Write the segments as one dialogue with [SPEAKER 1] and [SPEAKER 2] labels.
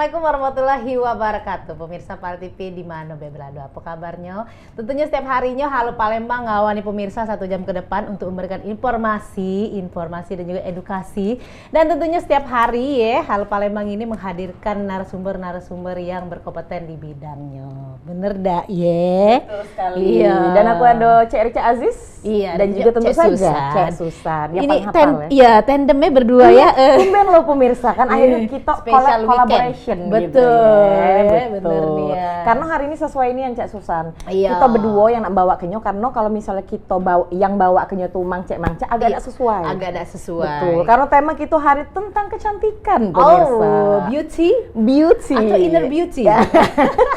[SPEAKER 1] Assalamualaikum warahmatullahi wabarakatuh. Pemirsa Pal TV di mana berada? Apa kabarnya? Tentunya setiap harinya Halo Palembang ngawani pemirsa 1 jam ke depan untuk memberikan informasi dan juga edukasi. Dan tentunya setiap hari ya Halo Palembang ini menghadirkan narasumber-narasumber yang berkompeten di bidangnya. Bener dak ye?
[SPEAKER 2] Betul sekali.
[SPEAKER 1] Iya.
[SPEAKER 2] Dan aku ada Cek Rica Aziz.
[SPEAKER 1] Iya.
[SPEAKER 2] Dan juga tentu
[SPEAKER 1] Cek
[SPEAKER 2] saja
[SPEAKER 1] Susan.
[SPEAKER 2] Cek Susan. Yang
[SPEAKER 1] Ini
[SPEAKER 2] paling hafal ya.
[SPEAKER 1] iya tandemnya berdua ya.
[SPEAKER 2] Tumben loh pemirsa kan akhirnya kita
[SPEAKER 1] Special
[SPEAKER 2] collaboration
[SPEAKER 1] weekend.
[SPEAKER 2] gitu ya.
[SPEAKER 1] Betul nih ya.
[SPEAKER 2] Karena hari ini sesuai ini yang Cek Susan.
[SPEAKER 1] Iya.
[SPEAKER 2] Kita berdua yang nak bawa kenyo karena kalau misalnya kita bawa kenyo tuh mangcek agak
[SPEAKER 1] Iya.
[SPEAKER 2] tidak sesuai.
[SPEAKER 1] Agak tidak sesuai.
[SPEAKER 2] Betul. Karena tema kita hari tentang kecantikan pemirsa.
[SPEAKER 1] Oh, beauty
[SPEAKER 2] Beauty
[SPEAKER 1] atau inner beauty.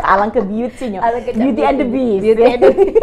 [SPEAKER 2] Alang ke beauty-nya.
[SPEAKER 1] Alang ke
[SPEAKER 2] Beauty and the Beast.
[SPEAKER 1] Beauty and the Beast.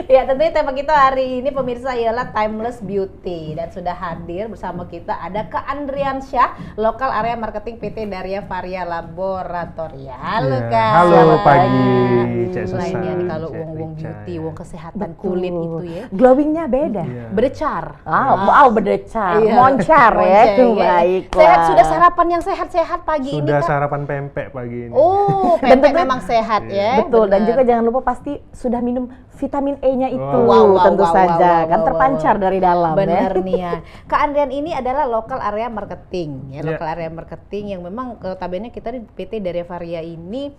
[SPEAKER 1] Ya tentunya tema kita hari ini pemirsa ialah timeless beauty dan sudah hadir bersama kita ada Kak Andriansyah, lokal area marketing PT Daria Varia Laboratoria. Halo
[SPEAKER 3] Ya,
[SPEAKER 1] Kak.
[SPEAKER 3] halo
[SPEAKER 1] Selamat
[SPEAKER 3] pagi,
[SPEAKER 1] pagi.
[SPEAKER 3] Cek Susan,
[SPEAKER 1] Lainnya nih kalau
[SPEAKER 3] Cek
[SPEAKER 1] uang
[SPEAKER 3] Rica,
[SPEAKER 1] beauty,
[SPEAKER 3] ya.
[SPEAKER 1] uang kesehatan
[SPEAKER 2] Betul.
[SPEAKER 1] kulit itu ya.
[SPEAKER 2] Glowingnya beda.
[SPEAKER 3] Iya.
[SPEAKER 1] Berdecar.
[SPEAKER 2] Wow, berdecar,
[SPEAKER 1] Iya.
[SPEAKER 2] moncar ya,
[SPEAKER 1] Monceng, ya.
[SPEAKER 2] baiklah.
[SPEAKER 1] Sehat sudah sarapan yang sehat-sehat pagi ini
[SPEAKER 3] Sudah
[SPEAKER 1] Kak?
[SPEAKER 3] sarapan pempek pagi ini.
[SPEAKER 1] Oh,
[SPEAKER 2] Dan
[SPEAKER 1] pempek
[SPEAKER 2] tentu-
[SPEAKER 1] memang sehat ya.
[SPEAKER 2] Betul, dan
[SPEAKER 1] benar.
[SPEAKER 2] juga jangan lupa pasti sudah minum vitamin E-nya itu,
[SPEAKER 3] Wow,
[SPEAKER 2] tentu saja, kan
[SPEAKER 1] wow,
[SPEAKER 2] terpancar dari dalam
[SPEAKER 1] Benar
[SPEAKER 2] ya.
[SPEAKER 1] nih ya. Kak Andrian ini adalah lokal area marketing ya,
[SPEAKER 3] Ya.
[SPEAKER 1] lokal area marketing yang memang notabene kita di PT Daria Varia ini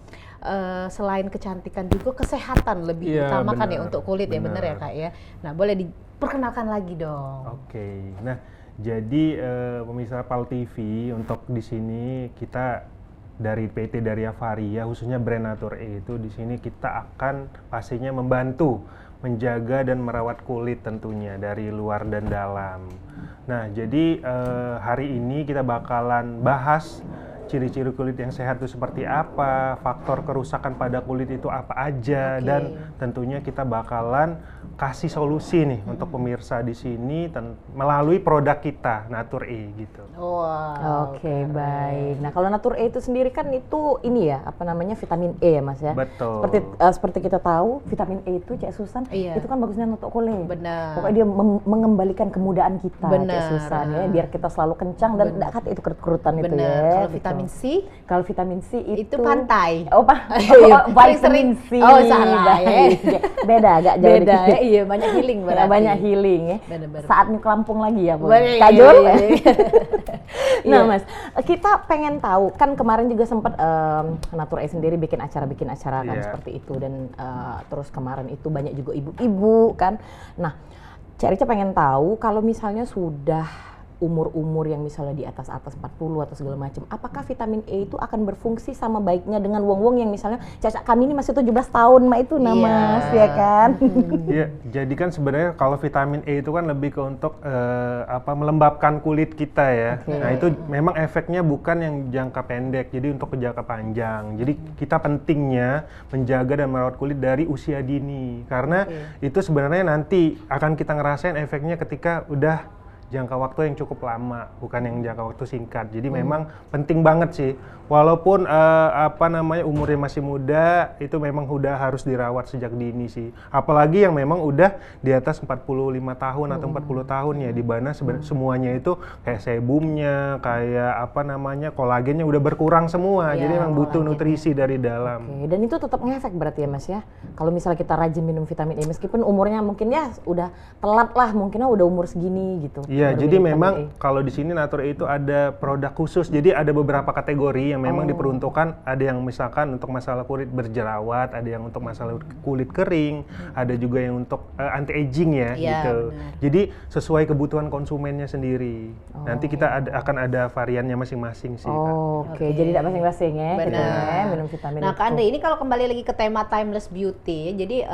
[SPEAKER 1] selain kecantikan juga kesehatan lebih
[SPEAKER 3] Iya,
[SPEAKER 1] utamakan ya
[SPEAKER 3] benar,
[SPEAKER 1] untuk kulit ya, benar ya
[SPEAKER 3] benar.
[SPEAKER 1] Kak ya. Nah, boleh diperkenalkan lagi dong.
[SPEAKER 3] Oke. Nah, jadi pemirsa Pal TV untuk di sini kita dari PT Daria Varia khususnya brand Natur E itu di sini kita akan pastinya membantu menjaga dan merawat kulit tentunya dari luar dan dalam. Nah, jadi hari ini kita bakalan bahas ciri-ciri kulit yang sehat itu seperti apa, faktor kerusakan pada kulit itu apa aja,
[SPEAKER 1] Oke.
[SPEAKER 3] dan tentunya kita bakalan kasih solusi nih untuk pemirsa di sini melalui produk kita Natur E gitu.
[SPEAKER 1] Wow.
[SPEAKER 2] Oke, baik. Nah, kalau Natur E itu sendiri kan itu ini ya, apa namanya, vitamin E ya Mas ya.
[SPEAKER 3] Betul.
[SPEAKER 2] Seperti kita tahu, vitamin E itu Cek Susan,
[SPEAKER 1] Iya.
[SPEAKER 2] itu kan bagusnya untuk kulit.
[SPEAKER 1] Benar.
[SPEAKER 2] Pokoknya dia mengembalikan kemudaan kita, Cek
[SPEAKER 1] Benar.
[SPEAKER 2] Susan ya, biar kita selalu kencang dan tidak kata itu kerut-kerutan itu
[SPEAKER 1] Benar.
[SPEAKER 2] ya.
[SPEAKER 1] Kalau
[SPEAKER 2] gitu.
[SPEAKER 1] vitamin C
[SPEAKER 2] Kalau vitamin C
[SPEAKER 1] itu pantai.
[SPEAKER 2] Oh,
[SPEAKER 1] Iya,
[SPEAKER 2] vitamin
[SPEAKER 1] sering-sering.
[SPEAKER 2] C.
[SPEAKER 1] Oh, salah ya.
[SPEAKER 2] Baik. Beda agak jauh
[SPEAKER 1] Beda
[SPEAKER 2] dikit.
[SPEAKER 1] ya, iya banyak healing berarti.
[SPEAKER 2] Banyak healing ya.
[SPEAKER 1] Benar-benar.
[SPEAKER 2] Saatnya ke Lampung lagi ya, Bu.
[SPEAKER 1] Benar,
[SPEAKER 2] Kajol.
[SPEAKER 1] iya, iya.
[SPEAKER 2] Nah,
[SPEAKER 1] Iya.
[SPEAKER 2] Mas, kita pengen tahu kan kemarin juga sempat Natur E sendiri bikin acara kan
[SPEAKER 3] Iya.
[SPEAKER 2] seperti itu dan terus kemarin itu banyak juga ibu-ibu kan. Nah, Cak Rica pengen tahu kalau misalnya sudah umur-umur yang misalnya di atas 40 atau segala macam, apakah vitamin E itu akan berfungsi sama baiknya dengan wong-wong yang misalnya caca kami ini masih 17 tahun, Mak, itu nah
[SPEAKER 1] Iya.
[SPEAKER 2] Mas, ya kan?
[SPEAKER 3] Ya, jadi kan sebenarnya kalau vitamin E itu kan lebih ke untuk melembabkan kulit kita ya.
[SPEAKER 2] Oke.
[SPEAKER 3] Nah, itu memang efeknya bukan yang jangka pendek, jadi untuk jangka panjang. Jadi kita pentingnya menjaga dan merawat kulit dari usia dini karena itu sebenarnya nanti akan kita ngerasain efeknya ketika udah jangka waktu yang cukup lama, bukan yang jangka waktu singkat. Jadi memang penting banget sih. Walaupun umurnya masih muda, itu memang udah harus dirawat sejak dini sih. Apalagi yang memang udah di atas 45 tahun atau 40 tahun ya, di mana semuanya itu kayak sebumnya, kayak kolagennya udah berkurang semua.
[SPEAKER 1] Iya,
[SPEAKER 3] Jadi memang butuh
[SPEAKER 1] kolagen.
[SPEAKER 3] nutrisi dari dalam.
[SPEAKER 2] Oke, dan itu tetap ngefek berarti ya Mas ya. Kalau misalnya kita rajin minum vitamin E meskipun umurnya mungkin ya udah telat lah, mungkinnya udah umur segini gitu.
[SPEAKER 3] Iya,
[SPEAKER 2] baru
[SPEAKER 3] jadi
[SPEAKER 2] minum vitamin
[SPEAKER 3] memang
[SPEAKER 2] E.
[SPEAKER 3] kalau di sini Natur E itu ada produk khusus. Jadi ada beberapa kategori yang memang diperuntukkan. Ada yang misalkan untuk masalah kulit berjerawat, ada yang untuk masalah kulit kering, ada juga yang untuk anti aging ya,
[SPEAKER 1] Iya,
[SPEAKER 3] gitu.
[SPEAKER 1] benar.
[SPEAKER 3] Jadi sesuai kebutuhan konsumennya sendiri. Nanti kita akan ada variannya masing-masing sih, Kak.
[SPEAKER 2] Oke, jadi tidak masing-masing ya, kita
[SPEAKER 1] Benar.
[SPEAKER 2] ya, minum vitamin
[SPEAKER 1] Nah,
[SPEAKER 2] itu.
[SPEAKER 1] Kak Andre, ini kalau kembali lagi ke tema timeless beauty, jadi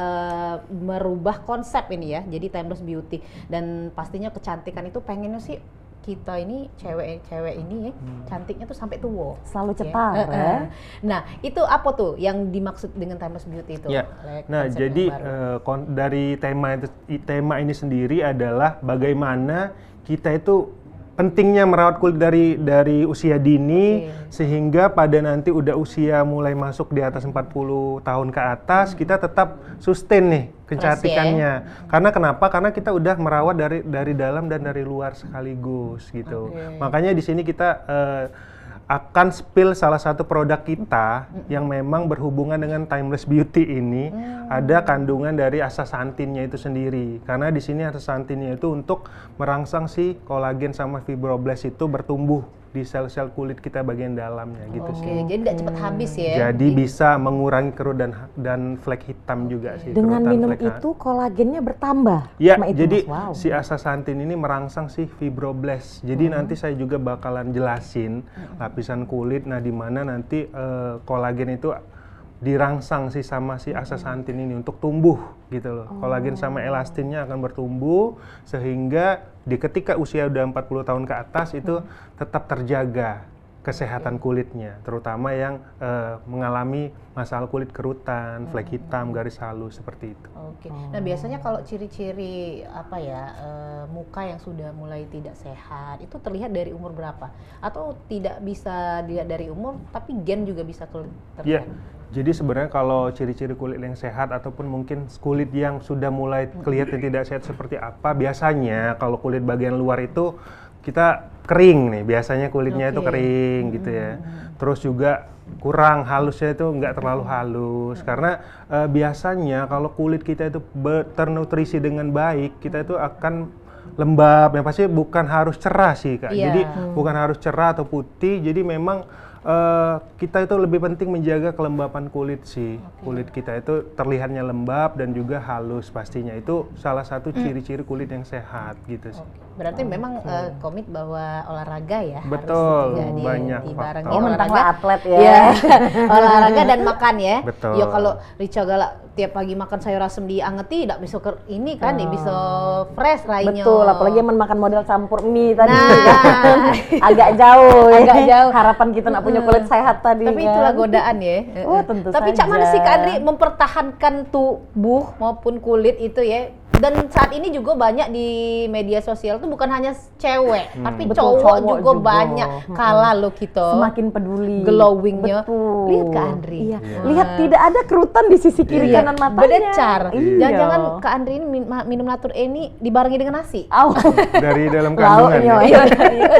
[SPEAKER 1] merubah konsep ini ya, jadi timeless beauty dan pastinya kecantikan itu pengennya sih kita ini cewek ini ya, cantiknya tuh sampai tua.
[SPEAKER 2] Selalu
[SPEAKER 1] Ya.
[SPEAKER 2] cetar ya.
[SPEAKER 1] Nah, itu apa tuh yang dimaksud dengan timeless beauty itu?
[SPEAKER 3] Ya. Nah,
[SPEAKER 1] Konsep
[SPEAKER 3] jadi
[SPEAKER 1] yang baru.
[SPEAKER 3] dari tema ini sendiri adalah bagaimana kita itu pentingnya merawat kulit dari usia dini sehingga pada nanti udah usia mulai masuk di atas 40 tahun ke atas kita tetap sustain nih kecantikannya. Karena kenapa? Karena kita udah merawat dari dalam dan dari luar sekaligus gitu. Makanya di sini kita akan spill salah satu produk kita yang memang berhubungan dengan timeless beauty ini, ada kandungan dari astaxanthinnya itu sendiri. Karena di sini astaxanthinnya itu untuk merangsang si kolagen sama fibroblast itu bertumbuh di sel-sel kulit kita bagian dalamnya gitu sih.
[SPEAKER 1] Oke, jadi tidak cepat habis ya.
[SPEAKER 3] Jadi bisa mengurangi kerut dan flek hitam juga sih.
[SPEAKER 2] Dengan
[SPEAKER 3] kerutan,
[SPEAKER 2] minum
[SPEAKER 3] flek
[SPEAKER 2] itu kolagennya bertambah.
[SPEAKER 3] Ya,
[SPEAKER 2] sama itu,
[SPEAKER 3] jadi
[SPEAKER 2] Mas. Wow.
[SPEAKER 3] si astaxanthin ini merangsang si fibroblast. Jadi nanti saya juga bakalan jelasin lapisan kulit, nah di mana nanti kolagen itu dirangsang sih sama si astaxanthin ini untuk tumbuh gitu loh. Kolagen sama elastinnya akan bertumbuh sehingga di ketika usia udah 40 tahun ke atas itu tetap terjaga kesehatan kulitnya, terutama yang mengalami masalah kulit kerutan, flek hitam, garis halus seperti itu.
[SPEAKER 1] Oke. Nah, biasanya kalau ciri-ciri apa ya, muka yang sudah mulai tidak sehat itu terlihat dari umur berapa? Atau tidak bisa dilihat dari umur, tapi gen juga bisa terlihat?
[SPEAKER 3] Iya. Jadi sebenarnya kalau ciri-ciri kulit yang sehat ataupun mungkin kulit yang sudah mulai kelihatan tidak sehat seperti apa, biasanya kalau kulit bagian luar itu kita kering nih, biasanya kulitnya itu kering gitu ya. Terus juga kurang halusnya itu nggak terlalu halus, karena biasanya kalau kulit kita itu ternutrisi dengan baik, kita itu akan lembab, yang pasti bukan harus cerah sih Kak.
[SPEAKER 1] Iya.
[SPEAKER 3] Jadi bukan harus cerah atau putih, jadi memang kita itu lebih penting menjaga kelembapan kulit sih. Kulit kita itu terlihatnya lembab dan juga halus pastinya. Itu salah satu ciri-ciri kulit yang sehat gitu sih.
[SPEAKER 1] Berarti memang komit bahwa olahraga ya
[SPEAKER 3] Betul,
[SPEAKER 1] harus
[SPEAKER 3] banyak
[SPEAKER 1] dibarengi
[SPEAKER 3] faktor.
[SPEAKER 2] mentang
[SPEAKER 1] olahraga.
[SPEAKER 2] atlet ya.
[SPEAKER 1] Iya. Olahraga dan makan ya.
[SPEAKER 3] Betul.
[SPEAKER 1] Ya kalau Rica galak tiap pagi makan sayur asem diangeti tidak bisa ini kan, tidak bisa fresh rainya.
[SPEAKER 2] Betul, apalagi yang makan model campur mie tadi
[SPEAKER 1] Nah.
[SPEAKER 2] kan. Agak jauh ya.
[SPEAKER 1] Agak jauh.
[SPEAKER 2] Harapan kita nak punya kulit sehat tadi
[SPEAKER 1] Tapi
[SPEAKER 2] kan.
[SPEAKER 1] itulah godaan ya.
[SPEAKER 2] Oh, tentu
[SPEAKER 1] Tapi Cak
[SPEAKER 2] saja.
[SPEAKER 1] mana sih Kak Andri mempertahankan tubuh maupun kulit itu ya? Dan saat ini juga banyak di media sosial tuh bukan hanya cewek, tapi
[SPEAKER 2] Betul,
[SPEAKER 1] cowok
[SPEAKER 2] cowok
[SPEAKER 1] juga
[SPEAKER 2] juga.
[SPEAKER 1] banyak. Kalah lo kita.
[SPEAKER 2] Semakin peduli.
[SPEAKER 1] Glowingnya.
[SPEAKER 2] Betul.
[SPEAKER 1] Lihat Kak Andri.
[SPEAKER 2] Iya. Lihat tidak ada kerutan di sisi kiri
[SPEAKER 1] Iya.
[SPEAKER 2] kanan matanya.
[SPEAKER 1] Bedecar.
[SPEAKER 2] Iya.
[SPEAKER 1] Jangan-jangan Kak Andri ini minum Natur ini dibarengi dengan nasi.
[SPEAKER 2] Au.
[SPEAKER 3] Dari dalam kandungan.
[SPEAKER 2] Lauknya,
[SPEAKER 3] ya?
[SPEAKER 2] iya.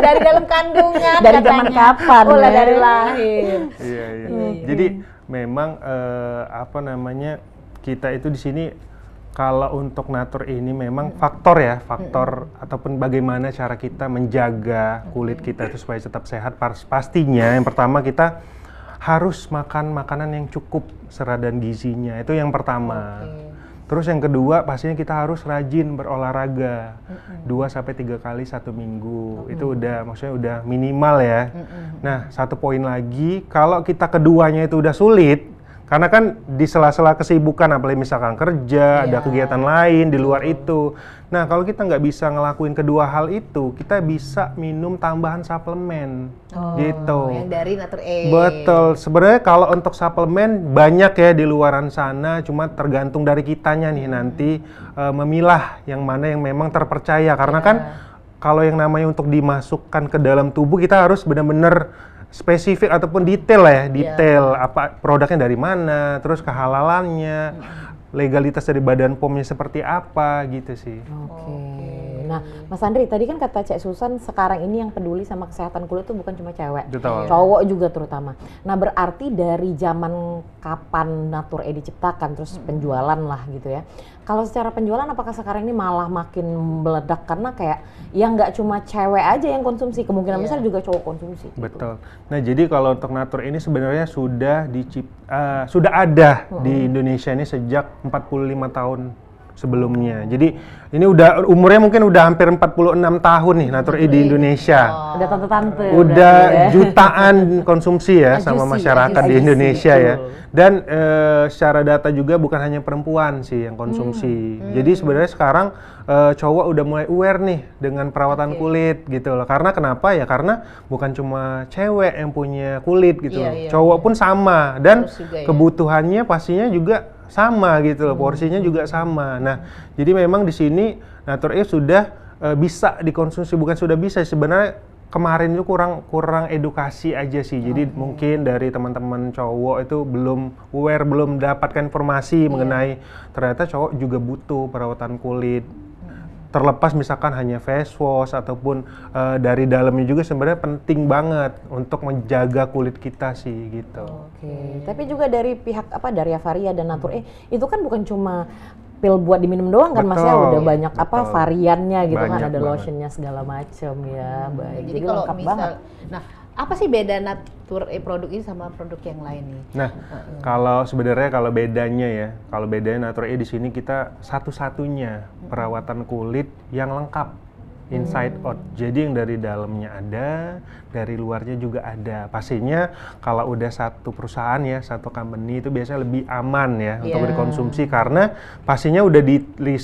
[SPEAKER 1] Dari dalam kandungan
[SPEAKER 2] Dari
[SPEAKER 1] katanya.
[SPEAKER 2] zaman kapan,
[SPEAKER 1] Oh lah,
[SPEAKER 2] ya?
[SPEAKER 1] dari lahir.
[SPEAKER 3] Iya, iya. Jadi memang apa namanya, kita itu di sini kalau untuk natur ini memang faktor ataupun bagaimana cara kita menjaga kulit kita itu supaya tetap sehat. Pastinya yang pertama kita harus makan makanan yang cukup serat dan gizinya, itu yang pertama. Terus yang kedua pastinya kita harus rajin berolahraga 2-3 kali 1 minggu. Itu maksudnya udah minimal ya. Nah, satu poin lagi, kalau kita keduanya itu udah sulit, karena kan di sela-sela kesibukan, apalagi misalkan kerja, ada kegiatan lain di luar itu. Nah, kalau kita nggak bisa ngelakuin kedua hal itu, kita bisa minum tambahan suplemen, gitu.
[SPEAKER 1] Yang dari Natur E.
[SPEAKER 3] Betul. Sebenarnya kalau untuk suplemen banyak ya di luaran sana, cuma tergantung dari kitanya nih nanti memilah yang mana yang memang terpercaya. Karena kan kalau yang namanya untuk dimasukkan ke dalam tubuh, kita harus benar-benar spesifik ataupun detail ya, detail apa produknya dari mana, terus kehalalannya, legalitas dari Badan POM-nya seperti apa gitu sih.
[SPEAKER 2] Oke. Nah, Mas Andri tadi kan kata Cek Susan sekarang ini yang peduli sama kesehatan kulit tuh bukan cuma cewek,
[SPEAKER 3] Betul.
[SPEAKER 2] cowok juga terutama. Nah, berarti dari zaman kapan Natur E diciptakan terus penjualan lah gitu ya. Kalau secara penjualan apakah sekarang ini malah makin meledak karena kayak ya nggak cuma cewek aja yang konsumsi, kemungkinan besar juga cowok konsumsi. Gitu.
[SPEAKER 3] Betul. Nah, jadi kalau untuk Natur ini sebenarnya sudah ada di Indonesia ini sejak 45 tahun sebelumnya. Jadi ini udah umurnya mungkin udah hampir 46 tahun nih Natur E di Indonesia.
[SPEAKER 2] Udah tante-tante.
[SPEAKER 3] Udah
[SPEAKER 2] ya.
[SPEAKER 3] jutaan konsumsi ya sama
[SPEAKER 1] Ajusi,
[SPEAKER 3] masyarakat di
[SPEAKER 2] ajusi,
[SPEAKER 3] Indonesia ya.
[SPEAKER 2] betul.
[SPEAKER 3] Dan secara data juga bukan hanya perempuan sih yang konsumsi. Jadi sebenarnya sekarang cowok udah mulai aware nih dengan perawatan kulit gitu loh. Karena kenapa ya? Karena bukan cuma cewek yang punya kulit gitu loh. Cowok pun sama dan
[SPEAKER 1] Harus juga ya.
[SPEAKER 3] kebutuhannya pastinya juga sama gitu loh. Porsinya juga sama. Nah, jadi memang di sini Natur E sudah bisa dikonsumsi, bukan sudah bisa sebenarnya. Kemarin itu kurang edukasi aja sih. Jadi mungkin dari teman-teman cowok itu belum aware, belum dapatkan informasi mengenai ternyata cowok juga butuh perawatan kulit. terlepas misalkan hanya face wash ataupun dari dalamnya juga sebenarnya penting banget untuk menjaga kulit kita sih gitu.
[SPEAKER 2] Oke. Tapi juga dari pihak dari Avaria dan Natur itu kan bukan cuma pil buat diminum doang kan Mas ya,
[SPEAKER 3] Betul,
[SPEAKER 2] udah banyak
[SPEAKER 3] betul.
[SPEAKER 2] variannya gitu kan,
[SPEAKER 3] Banyak
[SPEAKER 2] ada
[SPEAKER 3] banget.
[SPEAKER 2] lotionnya segala macam ya. Baik.
[SPEAKER 1] Jadi
[SPEAKER 2] Jadi
[SPEAKER 1] kalau
[SPEAKER 2] lengkap
[SPEAKER 1] misal,
[SPEAKER 2] banget.
[SPEAKER 1] nah apa sih beda Natur produk ini sama produk yang lain nih?
[SPEAKER 3] Nah, kalau sebenarnya kalau bedanya Natur di sini kita satu-satunya perawatan kulit yang lengkap inside out. Jadi yang dari dalamnya ada, dari luarnya juga ada. Pastinya kalau udah satu perusahaan ya, satu company itu biasanya lebih aman ya untuk dikonsumsi karena pastinya udah di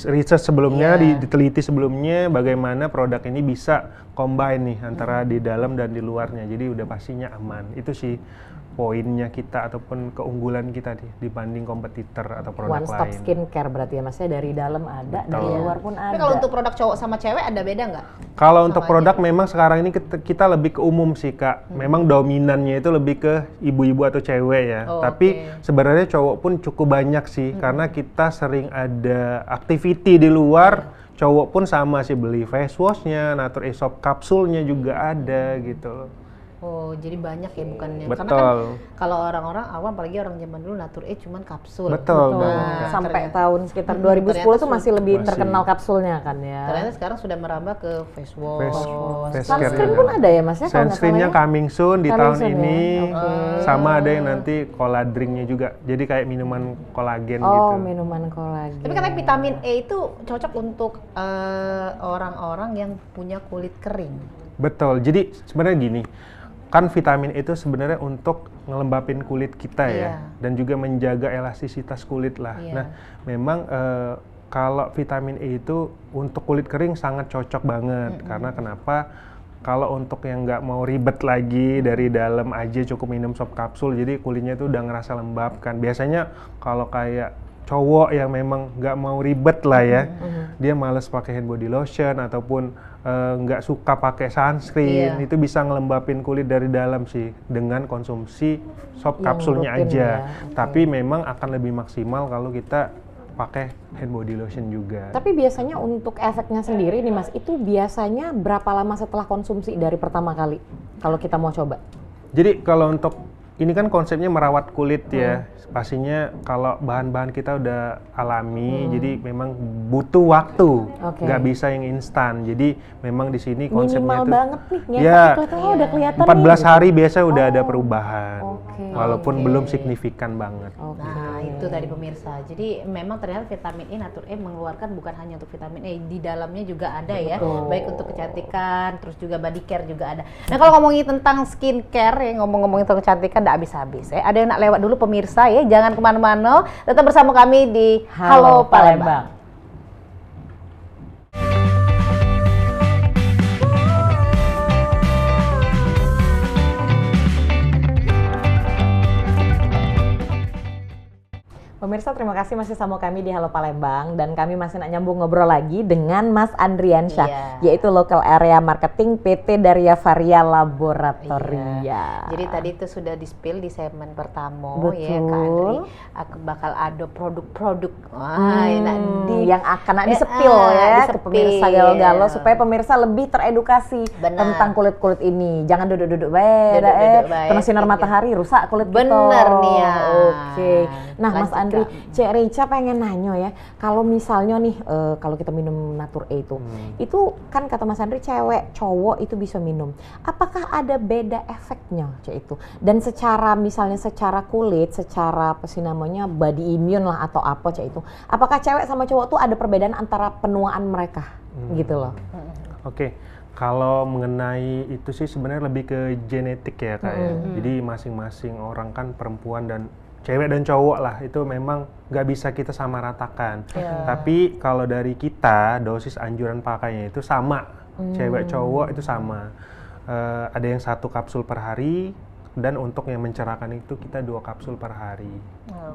[SPEAKER 3] research sebelumnya, diteliti sebelumnya bagaimana produk ini bisa combine nih antara di dalam dan di luarnya. Jadi udah pastinya aman. Itu sih poinnya kita ataupun keunggulan kita dibanding kompetitor atau produk
[SPEAKER 2] One stop
[SPEAKER 3] lain.
[SPEAKER 2] skincare berarti ya Mas ya, dari dalam ada, dari
[SPEAKER 3] Betul.
[SPEAKER 2] luar pun ada.
[SPEAKER 1] Tapi kalau untuk produk cowok sama cewek ada beda nggak?
[SPEAKER 3] Kalau untuk produk memang sekarang ini kita lebih ke umum sih Kak. Memang dominannya itu lebih ke ibu-ibu atau cewek ya.
[SPEAKER 1] Oh,
[SPEAKER 3] Tapi sebenarnya cowok pun cukup banyak sih karena kita sering ada activity di luar. Cowok pun sama sih beli face washnya, Natur Aesop kapsulnya juga ada gitu.
[SPEAKER 1] Oh, jadi banyak ya bukannya.
[SPEAKER 3] Betul.
[SPEAKER 1] Karena kan kalau orang-orang awam, apalagi orang zaman dulu, Natur cuman kapsul.
[SPEAKER 3] Betul
[SPEAKER 2] Betul.
[SPEAKER 3] banget.
[SPEAKER 2] Sampai
[SPEAKER 1] ternyata-
[SPEAKER 2] tahun sekitar 2010 tuh masih lebih
[SPEAKER 3] masih.
[SPEAKER 2] terkenal kapsulnya kan ya.
[SPEAKER 1] Ternyata sekarang sudah merambah ke face wash.
[SPEAKER 3] Face care
[SPEAKER 2] Sunscreen
[SPEAKER 3] juga.
[SPEAKER 2] pun ada ya Mas ya? kalau nggak
[SPEAKER 3] Sunscreen-nya
[SPEAKER 2] salah ya?
[SPEAKER 3] coming soon di
[SPEAKER 2] Coming
[SPEAKER 3] tahun
[SPEAKER 2] soon ya?
[SPEAKER 3] ini.
[SPEAKER 2] Oke.
[SPEAKER 3] Sama ada yang nanti cola drinknya juga. Jadi kayak minuman kolagen
[SPEAKER 2] Oh,
[SPEAKER 3] gitu.
[SPEAKER 2] minuman kolagen.
[SPEAKER 1] Tapi katanya vitamin E itu cocok untuk orang-orang yang punya kulit kering.
[SPEAKER 3] Betul. Jadi sebenarnya gini, kan vitamin E itu sebenarnya untuk ngelembapin kulit kita ya, dan juga menjaga elastisitas kulit lah.
[SPEAKER 1] Iya.
[SPEAKER 3] Nah, memang kalau vitamin E itu untuk kulit kering sangat cocok banget. Karena kenapa? Kalau untuk yang nggak mau ribet lagi dari dalam aja cukup minum sop kapsul, jadi kulitnya itu udah ngerasa lembab kan. Biasanya kalau kayak cowok yang memang nggak mau ribet lah ya, dia males pakai hand body lotion ataupun nggak suka pakai sunscreen, itu bisa ngelembapin kulit dari dalam sih dengan konsumsi sop
[SPEAKER 2] Yang
[SPEAKER 3] kapsulnya
[SPEAKER 2] rutin
[SPEAKER 3] aja.
[SPEAKER 2] ya,
[SPEAKER 3] Tapi memang akan lebih maksimal kalau kita pakai hand body lotion juga.
[SPEAKER 2] Tapi biasanya untuk efeknya sendiri nih Mas, itu biasanya berapa lama setelah konsumsi dari pertama kali kalau kita mau coba?
[SPEAKER 3] Jadi kalau untuk ini kan konsepnya merawat kulit ya. Pastinya kalau bahan-bahan kita udah alami, jadi memang butuh waktu.
[SPEAKER 2] Oke.
[SPEAKER 3] Nggak bisa yang instan. Jadi memang di sini konsepnya
[SPEAKER 2] Minimal
[SPEAKER 3] itu
[SPEAKER 2] banget nih,
[SPEAKER 3] ya,
[SPEAKER 2] udah kelihatan
[SPEAKER 3] 14
[SPEAKER 2] nih.
[SPEAKER 3] hari biasa udah ada perubahan.
[SPEAKER 2] Oke.
[SPEAKER 3] Walaupun belum signifikan banget.
[SPEAKER 2] Oke.
[SPEAKER 1] Nah, itu tadi pemirsa. Jadi memang ternyata vitamin E, Natur mengeluarkan bukan hanya untuk vitamin E, di dalamnya juga ada ya. Baik untuk kecantikan, terus juga body care juga ada. Nah, kalau ngomongin tentang skincare ya, ngomongin tentang kecantikan nggak habis-habis ya. Ada yang nak lewat dulu pemirsa ya, jangan kemana-mana. Tetap bersama kami di Halo Palembang.
[SPEAKER 2] Pemirsa, terima kasih masih sama kami di Halo Palembang, dan kami masih nak nyambung ngobrol lagi dengan Mas Andriansyah, yaitu Local Area Marketing PT dari Avaria Laboratoria.
[SPEAKER 1] Jadi tadi itu sudah di-spill di segmen pertama
[SPEAKER 2] Betul.
[SPEAKER 1] ya Kak Andri. Aku bakal ada produk-produk
[SPEAKER 2] yang akan disepil ya ke pemirsa galau-galau supaya pemirsa lebih teredukasi tentang kulit-kulit ini. Jangan duduk-duduk baik,
[SPEAKER 1] Duduk-duduk baik,
[SPEAKER 2] kena sinar matahari rusak kulit kita.
[SPEAKER 1] Bener nih ya.
[SPEAKER 2] Oke. Nah, Mas
[SPEAKER 1] Lanjut,
[SPEAKER 2] Andri,
[SPEAKER 1] Kak.
[SPEAKER 2] Cek Rica pengen nanya ya, kalau misalnya nih, kalau kita minum Natur E itu kan kata Mas Andri cewek, cowok itu bisa minum. Apakah ada beda efeknya, Cek itu? Dan secara misalnya secara kulit, secara apa sih namanya body immune lah atau apa, Cek itu? Apakah cewek sama cowok tuh ada perbedaan antara penuaan mereka, gitu loh?
[SPEAKER 3] Oke. Kalau mengenai itu sih sebenarnya lebih ke genetik ya Kak ya. Jadi masing-masing orang kan perempuan dan cewek dan cowok lah itu memang nggak bisa kita sama ratakan. Tapi kalau dari kita dosis anjuran pakainya itu sama, cewek cowok itu sama. Ada yang 1 kapsul per hari, dan untuk yang mencerahkan itu kita 2 kapsul per hari.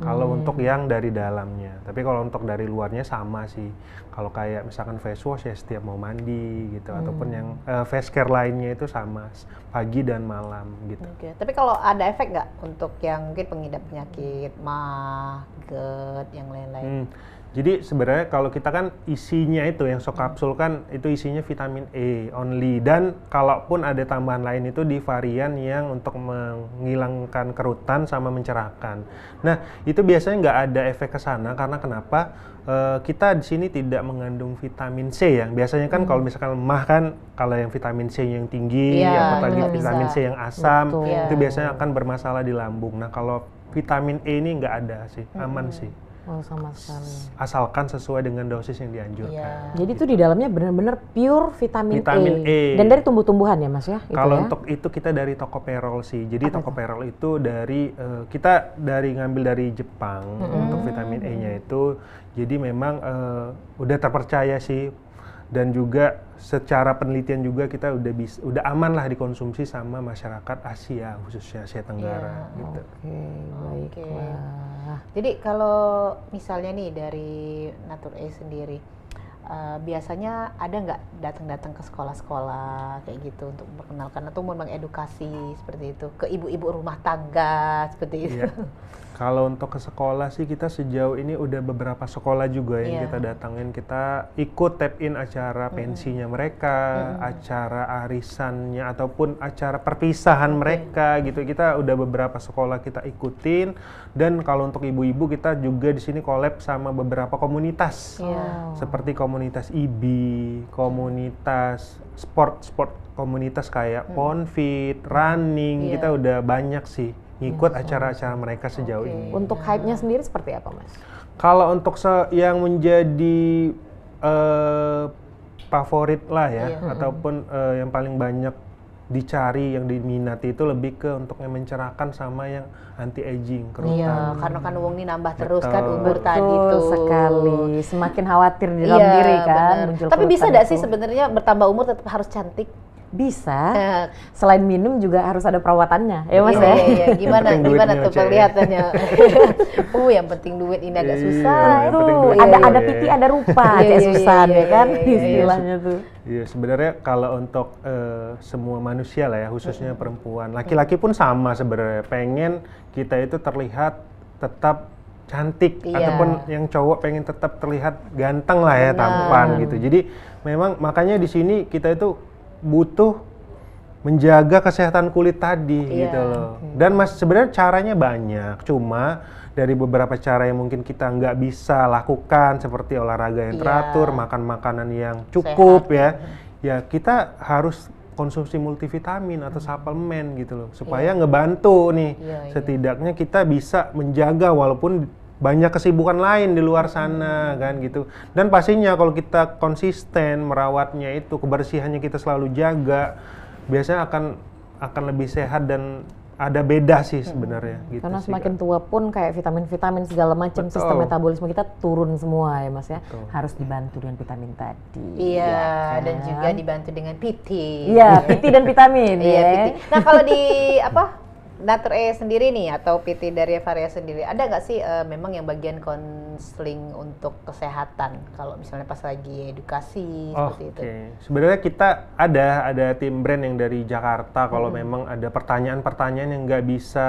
[SPEAKER 3] Kalau untuk yang dari dalamnya, tapi kalau untuk dari luarnya sama sih. Kalau kayak misalkan face wash ya setiap mau mandi gitu, ataupun yang face care lainnya itu sama pagi dan malam gitu.
[SPEAKER 1] Oke. Tapi kalau ada efek nggak untuk yang mungkin pengidap penyakit mah, GERD, yang lain-lain?
[SPEAKER 3] Jadi sebenarnya kalau kita kan isinya itu yang shock kapsul kan itu isinya vitamin E only, dan kalaupun ada tambahan lain itu di varian yang untuk menghilangkan kerutan sama mencerahkan. Nah itu biasanya nggak ada efek ke sana karena kenapa? Kita di sini tidak mengandung vitamin C ya. Biasanya kan kalau misalkan lemah kan kalau yang vitamin C yang tinggi,
[SPEAKER 1] Iya,
[SPEAKER 3] apalagi
[SPEAKER 1] itu
[SPEAKER 3] vitamin
[SPEAKER 1] bisa.
[SPEAKER 3] C yang asam
[SPEAKER 2] Betul.
[SPEAKER 3] itu biasanya akan bermasalah di lambung. Nah kalau vitamin E ini nggak ada sih, aman sih.
[SPEAKER 2] Oh, sama sekali.
[SPEAKER 3] Asalkan sesuai dengan dosis yang dianjurkan.
[SPEAKER 1] Iya.
[SPEAKER 2] Jadi itu di dalamnya benar-benar pure vitamin,
[SPEAKER 3] Vitamin E.
[SPEAKER 2] Dan dari tumbuh-tumbuhan ya Mas ya? Itu
[SPEAKER 3] Kalau
[SPEAKER 2] ya?
[SPEAKER 3] untuk itu kita dari tokoperols sih. Jadi tokoperols itu dari kita ngambil dari Jepang untuk vitamin E-nya itu. Jadi memang udah terpercaya sih, dan juga secara penelitian juga kita udah aman lah dikonsumsi sama masyarakat Asia, khususnya Asia Tenggara gitu.
[SPEAKER 2] Oke, baiklah.
[SPEAKER 1] Jadi kalau misalnya nih dari Natur-E sendiri, biasanya ada nggak datang-datang ke sekolah-sekolah kayak gitu untuk memperkenalkan atau mengedukasi seperti itu ke ibu-ibu rumah tangga seperti itu?
[SPEAKER 3] Iya. Kalau untuk ke sekolah sih kita sejauh ini udah beberapa sekolah juga yang
[SPEAKER 1] Iya.
[SPEAKER 3] kita datangin. Kita ikut tap in acara pensinya mereka, acara arisannya ataupun acara perpisahan mereka gitu. Kita udah beberapa sekolah kita ikutin, dan kalau untuk ibu-ibu kita juga di sini collab sama beberapa komunitas.
[SPEAKER 1] Iya.
[SPEAKER 3] Seperti komunitas IBI, komunitas sport komunitas kayak Ponfit, running,
[SPEAKER 1] Iya.
[SPEAKER 3] kita udah banyak sih ngikut acara-acara mereka sejauh ini.
[SPEAKER 2] Untuk hype-nya sendiri seperti apa Mas?
[SPEAKER 3] Kalau untuk yang menjadi favorit lah ya, ataupun yang paling banyak dicari, yang diminati itu lebih ke untuk yang mencerahkan sama yang anti aging, kerutan.
[SPEAKER 1] Iya, karena kan uang ini nambah terus kan
[SPEAKER 3] Betul.
[SPEAKER 1] umur tadi tuh.
[SPEAKER 2] sekali. Semakin khawatir di dalam
[SPEAKER 1] Iya,
[SPEAKER 2] diri kan.
[SPEAKER 1] bener.
[SPEAKER 2] muncul
[SPEAKER 1] Tapi bisa
[SPEAKER 2] kelutan
[SPEAKER 1] nggak
[SPEAKER 2] itu.
[SPEAKER 1] sih sebenarnya bertambah umur tetap harus cantik?
[SPEAKER 2] Bisa.
[SPEAKER 1] Eh,
[SPEAKER 2] Selain minum juga harus ada perawatannya. Ya Mas
[SPEAKER 1] iya,
[SPEAKER 2] ya?
[SPEAKER 1] iya. Gimana
[SPEAKER 3] Yang penting
[SPEAKER 1] gimana
[SPEAKER 3] duitnya,
[SPEAKER 1] tuh
[SPEAKER 3] Cek, ya.
[SPEAKER 1] perlihatannya? yang penting duit ini agak
[SPEAKER 3] Iya,
[SPEAKER 1] susah.
[SPEAKER 3] yang
[SPEAKER 2] Tuh,
[SPEAKER 3] penting duit.
[SPEAKER 2] ada
[SPEAKER 3] Iya.
[SPEAKER 2] piti ada rupa,
[SPEAKER 1] Iya,
[SPEAKER 2] kayak
[SPEAKER 1] iya,
[SPEAKER 2] Susan
[SPEAKER 1] iya,
[SPEAKER 2] ya kan
[SPEAKER 1] iya, iya,
[SPEAKER 2] istilahnya tuh.
[SPEAKER 3] Iya, sebenarnya kalau untuk semua manusia lah ya, khususnya perempuan, laki-laki pun sama sebenarnya. Pengen kita itu terlihat tetap cantik,
[SPEAKER 1] Iya.
[SPEAKER 3] ataupun yang cowok pengen tetap terlihat ganteng lah ya,
[SPEAKER 1] Benar.
[SPEAKER 3] tampan gitu. Jadi memang makanya di sini kita itu butuh menjaga kesehatan kulit tadi
[SPEAKER 1] Iya.
[SPEAKER 3] gitu loh. Dan sebenarnya caranya banyak, cuma dari beberapa cara yang mungkin kita nggak bisa lakukan seperti olahraga yang
[SPEAKER 1] Iya.
[SPEAKER 3] teratur, makan makanan yang cukup
[SPEAKER 1] Sehat.
[SPEAKER 3] ya kita harus konsumsi multivitamin atau suplemen gitu loh, supaya ngebantu nih.
[SPEAKER 1] Iya, iya.
[SPEAKER 3] Setidaknya kita bisa menjaga walaupun banyak kesibukan lain di luar sana kan gitu. Dan pastinya kalau kita konsisten merawatnya itu, kebersihannya kita selalu jaga, biasanya akan lebih sehat dan ada beda sih sebenarnya gitu.
[SPEAKER 2] Karena
[SPEAKER 3] sih,
[SPEAKER 2] semakin
[SPEAKER 3] Kak.
[SPEAKER 2] tua pun kayak vitamin-vitamin segala macam
[SPEAKER 3] Betul.
[SPEAKER 2] sistem metabolisme kita turun semua ya Mas ya.
[SPEAKER 3] Betul.
[SPEAKER 2] Harus dibantu dengan vitamin tadi.
[SPEAKER 1] Iya,
[SPEAKER 2] ya
[SPEAKER 1] dan
[SPEAKER 2] kan?
[SPEAKER 1] juga dibantu dengan PT.
[SPEAKER 2] Iya, PT dan vitamin
[SPEAKER 1] Iya,
[SPEAKER 2] ya.
[SPEAKER 1] PT. Nah, kalau di Natur-E sendiri nih atau PT dari Varia sendiri, ada nggak sih memang yang bagian konseling untuk kesehatan kalau misalnya pas lagi edukasi seperti itu?
[SPEAKER 3] Oke, sebenarnya kita ada tim brand yang dari Jakarta. Kalau memang ada pertanyaan-pertanyaan yang nggak bisa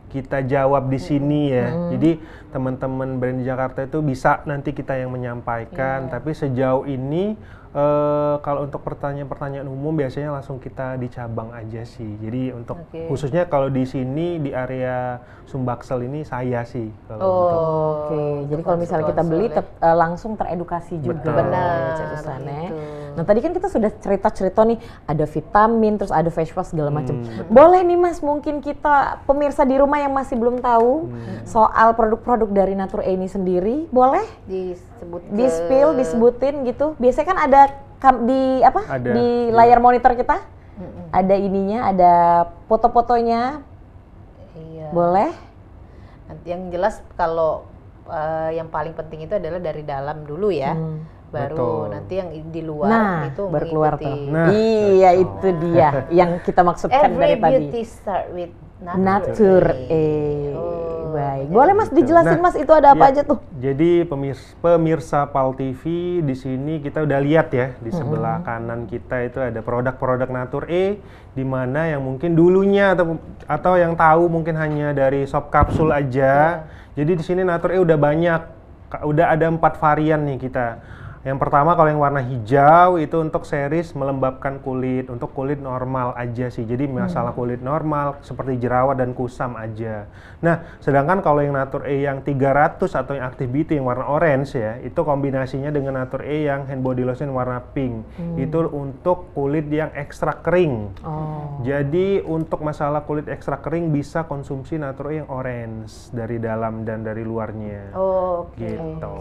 [SPEAKER 3] kita jawab di sini ya, jadi teman-teman brand di Jakarta itu bisa nanti kita yang menyampaikan. Tapi sejauh ini kalau untuk pertanyaan-pertanyaan umum biasanya langsung kita di cabang aja sih. Jadi untuk
[SPEAKER 1] Oke.
[SPEAKER 3] khususnya kalau di sini di area Sumbaksel ini saya sih kalau untuk
[SPEAKER 2] Oke, jadi kalau misalnya kita beli langsung teredukasi juga.
[SPEAKER 3] Betul.
[SPEAKER 1] Benar,
[SPEAKER 2] Cek Susan, ya.
[SPEAKER 1] gitu.
[SPEAKER 2] Nah tadi kan kita sudah cerita-cerita nih, ada vitamin, terus ada face wash segala macam. Boleh nih Mas, mungkin kita pemirsa di rumah yang masih belum tahu soal produk-produk dari Natur-E ini sendiri, boleh
[SPEAKER 1] Disebut
[SPEAKER 2] di-spill, disebutin gitu. Biasanya kan ada di
[SPEAKER 3] Ada,
[SPEAKER 2] di
[SPEAKER 3] iya.
[SPEAKER 2] layar monitor kita, ada ininya, ada foto-fotonya,
[SPEAKER 1] Iya.
[SPEAKER 2] boleh?
[SPEAKER 1] Nanti yang jelas kalau yang paling penting itu adalah dari dalam dulu ya. Baru
[SPEAKER 3] Betul.
[SPEAKER 1] nanti yang di luar
[SPEAKER 2] Nah,
[SPEAKER 1] itu
[SPEAKER 2] baru keluar
[SPEAKER 1] mengikuti.
[SPEAKER 2] tuh.
[SPEAKER 3] Nah,
[SPEAKER 2] Iya, itu dia yang kita maksudkan
[SPEAKER 1] Every
[SPEAKER 2] dari tadi.
[SPEAKER 1] beauty start with
[SPEAKER 2] Natur-E.
[SPEAKER 1] Oh,
[SPEAKER 2] Baik. Boleh Mas
[SPEAKER 3] Gitu.
[SPEAKER 2] dijelasin
[SPEAKER 3] Nah,
[SPEAKER 2] Mas itu ada apa
[SPEAKER 3] ya,
[SPEAKER 2] aja tuh?
[SPEAKER 3] Jadi pemirsa PAL TV di sini kita udah lihat ya di sebelah kanan kita itu ada produk-produk Natur-E, di mana yang mungkin dulunya atau yang tahu mungkin hanya dari sop kapsul aja. Jadi di sini Natur-E udah banyak udah ada 4 varian nih kita. Yang pertama kalau yang warna hijau itu untuk series melembabkan kulit, untuk kulit normal aja sih. Jadi masalah kulit normal seperti jerawat dan kusam aja. Nah, sedangkan kalau yang Natur E yang 300 atau yang Active Beauty yang warna orange ya, itu kombinasinya dengan Natur E yang hand body lotion warna pink. Itu untuk kulit yang ekstra kering. Jadi untuk masalah kulit ekstra kering bisa konsumsi Natur E yang orange dari dalam dan dari luarnya. Gitu.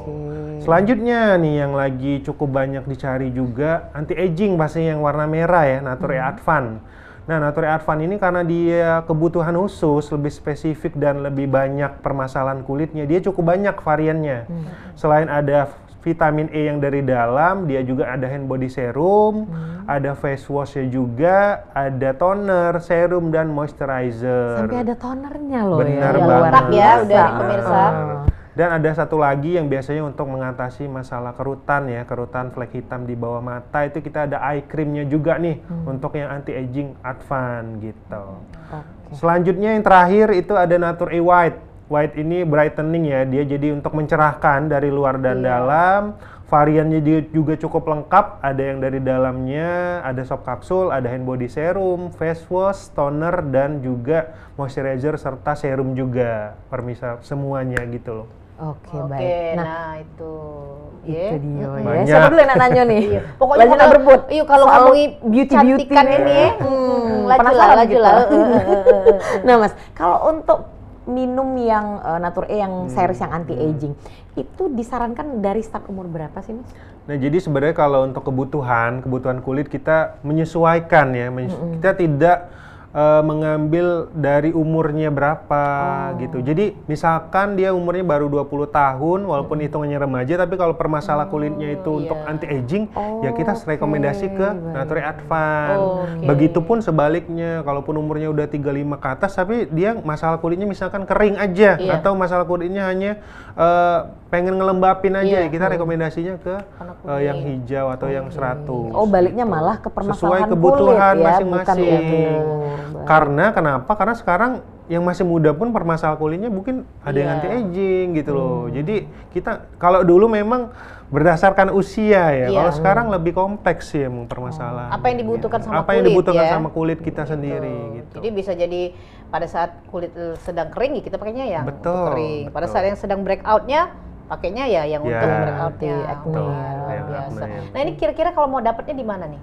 [SPEAKER 3] Selanjutnya nih yang lagi cukup banyak dicari juga anti aging pasti yang warna merah ya, Natur E Advan. Nah, Natur E Advan ini karena dia kebutuhan khusus, lebih spesifik dan lebih banyak permasalahan kulitnya, dia cukup banyak variannya. Selain ada vitamin E yang dari dalam, dia juga ada hand body serum, ada face washnya juga, ada toner, serum dan moisturizer.
[SPEAKER 2] Sampai ada tonernya loh.
[SPEAKER 3] Benar
[SPEAKER 2] ya.
[SPEAKER 3] banget.
[SPEAKER 1] Lengkap ya, udah nih pemirsa.
[SPEAKER 3] Dan ada satu lagi yang biasanya untuk mengatasi masalah kerutan ya, kerutan flek hitam di bawah mata, itu kita ada eye creamnya juga nih untuk yang anti aging Advan gitu. Selanjutnya yang terakhir itu ada Natur E White. White ini brightening ya, dia jadi untuk mencerahkan dari luar dan dalam. Variannya juga cukup lengkap, ada yang dari dalamnya, ada soft kapsul, ada hand body serum, face wash, toner, dan juga moisturizer serta serum juga. Permisal semuanya gitu loh.
[SPEAKER 2] Oke,
[SPEAKER 1] Oke,
[SPEAKER 2] baik.
[SPEAKER 1] nah itu.
[SPEAKER 2] Itu dia ya.
[SPEAKER 3] Banyak.
[SPEAKER 2] Siapa dulu yang nak nanya nih?
[SPEAKER 1] Pokoknya
[SPEAKER 2] Lanjut
[SPEAKER 1] kalau
[SPEAKER 2] berebut.
[SPEAKER 1] Iya, kalau
[SPEAKER 2] Soal
[SPEAKER 1] ngomongin
[SPEAKER 2] beauty-beauty
[SPEAKER 1] cantikan
[SPEAKER 2] nih.
[SPEAKER 1] ini ya. Laju
[SPEAKER 2] penasaran
[SPEAKER 1] lah.
[SPEAKER 2] kita. Nah, Mas, kalau untuk minum yang Natur E yang series yang anti aging itu disarankan dari start umur berapa sih, Mas?
[SPEAKER 3] Nah, jadi sebenarnya kalau untuk kebutuhan kulit kita menyesuaikan ya. Kita tidak mengambil dari umurnya berapa gitu. Jadi misalkan dia umurnya baru 20 tahun walaupun hitungannya remaja, tapi kalau permasalahan kulitnya itu untuk anti aging ya kita rekomendasi ke Natur E Advan. Begitupun sebaliknya, kalaupun umurnya udah 35 ke atas tapi dia masalah kulitnya misalkan kering aja atau masalah kulitnya hanya pengen ngelembapin aja, kita rekomendasinya ke yang hijau atau yang 100.
[SPEAKER 2] Oh, baliknya malah ke permasalahan
[SPEAKER 3] sesuai kebutuhan
[SPEAKER 2] kulit ya,
[SPEAKER 3] masing-masing.
[SPEAKER 2] bukan umur.
[SPEAKER 3] Karena kenapa? Karena sekarang yang masih muda pun permasalahan kulitnya mungkin ada yang anti aging gitu loh. Jadi kita kalau dulu memang berdasarkan usia ya. Kalau sekarang lebih kompleks sih emang permasalahan.
[SPEAKER 1] Apa yang dibutuhkan sama
[SPEAKER 3] Apa
[SPEAKER 1] kulit
[SPEAKER 3] yang dibutuhkan
[SPEAKER 1] ya?
[SPEAKER 3] sama kulit kita sendiri gitu.
[SPEAKER 1] Jadi bisa jadi pada saat kulit sedang kering ya kita pakainya yang untuk
[SPEAKER 3] Betul,
[SPEAKER 1] kering. Pada
[SPEAKER 3] betul.
[SPEAKER 1] saat yang sedang breakout-nya pakainya ya yang untuk breakout-nya.
[SPEAKER 2] acne.
[SPEAKER 1] Luar
[SPEAKER 3] Yang
[SPEAKER 1] biasa.
[SPEAKER 3] acne.
[SPEAKER 1] Nah, ini kira-kira kalau mau dapatnya di mana nih?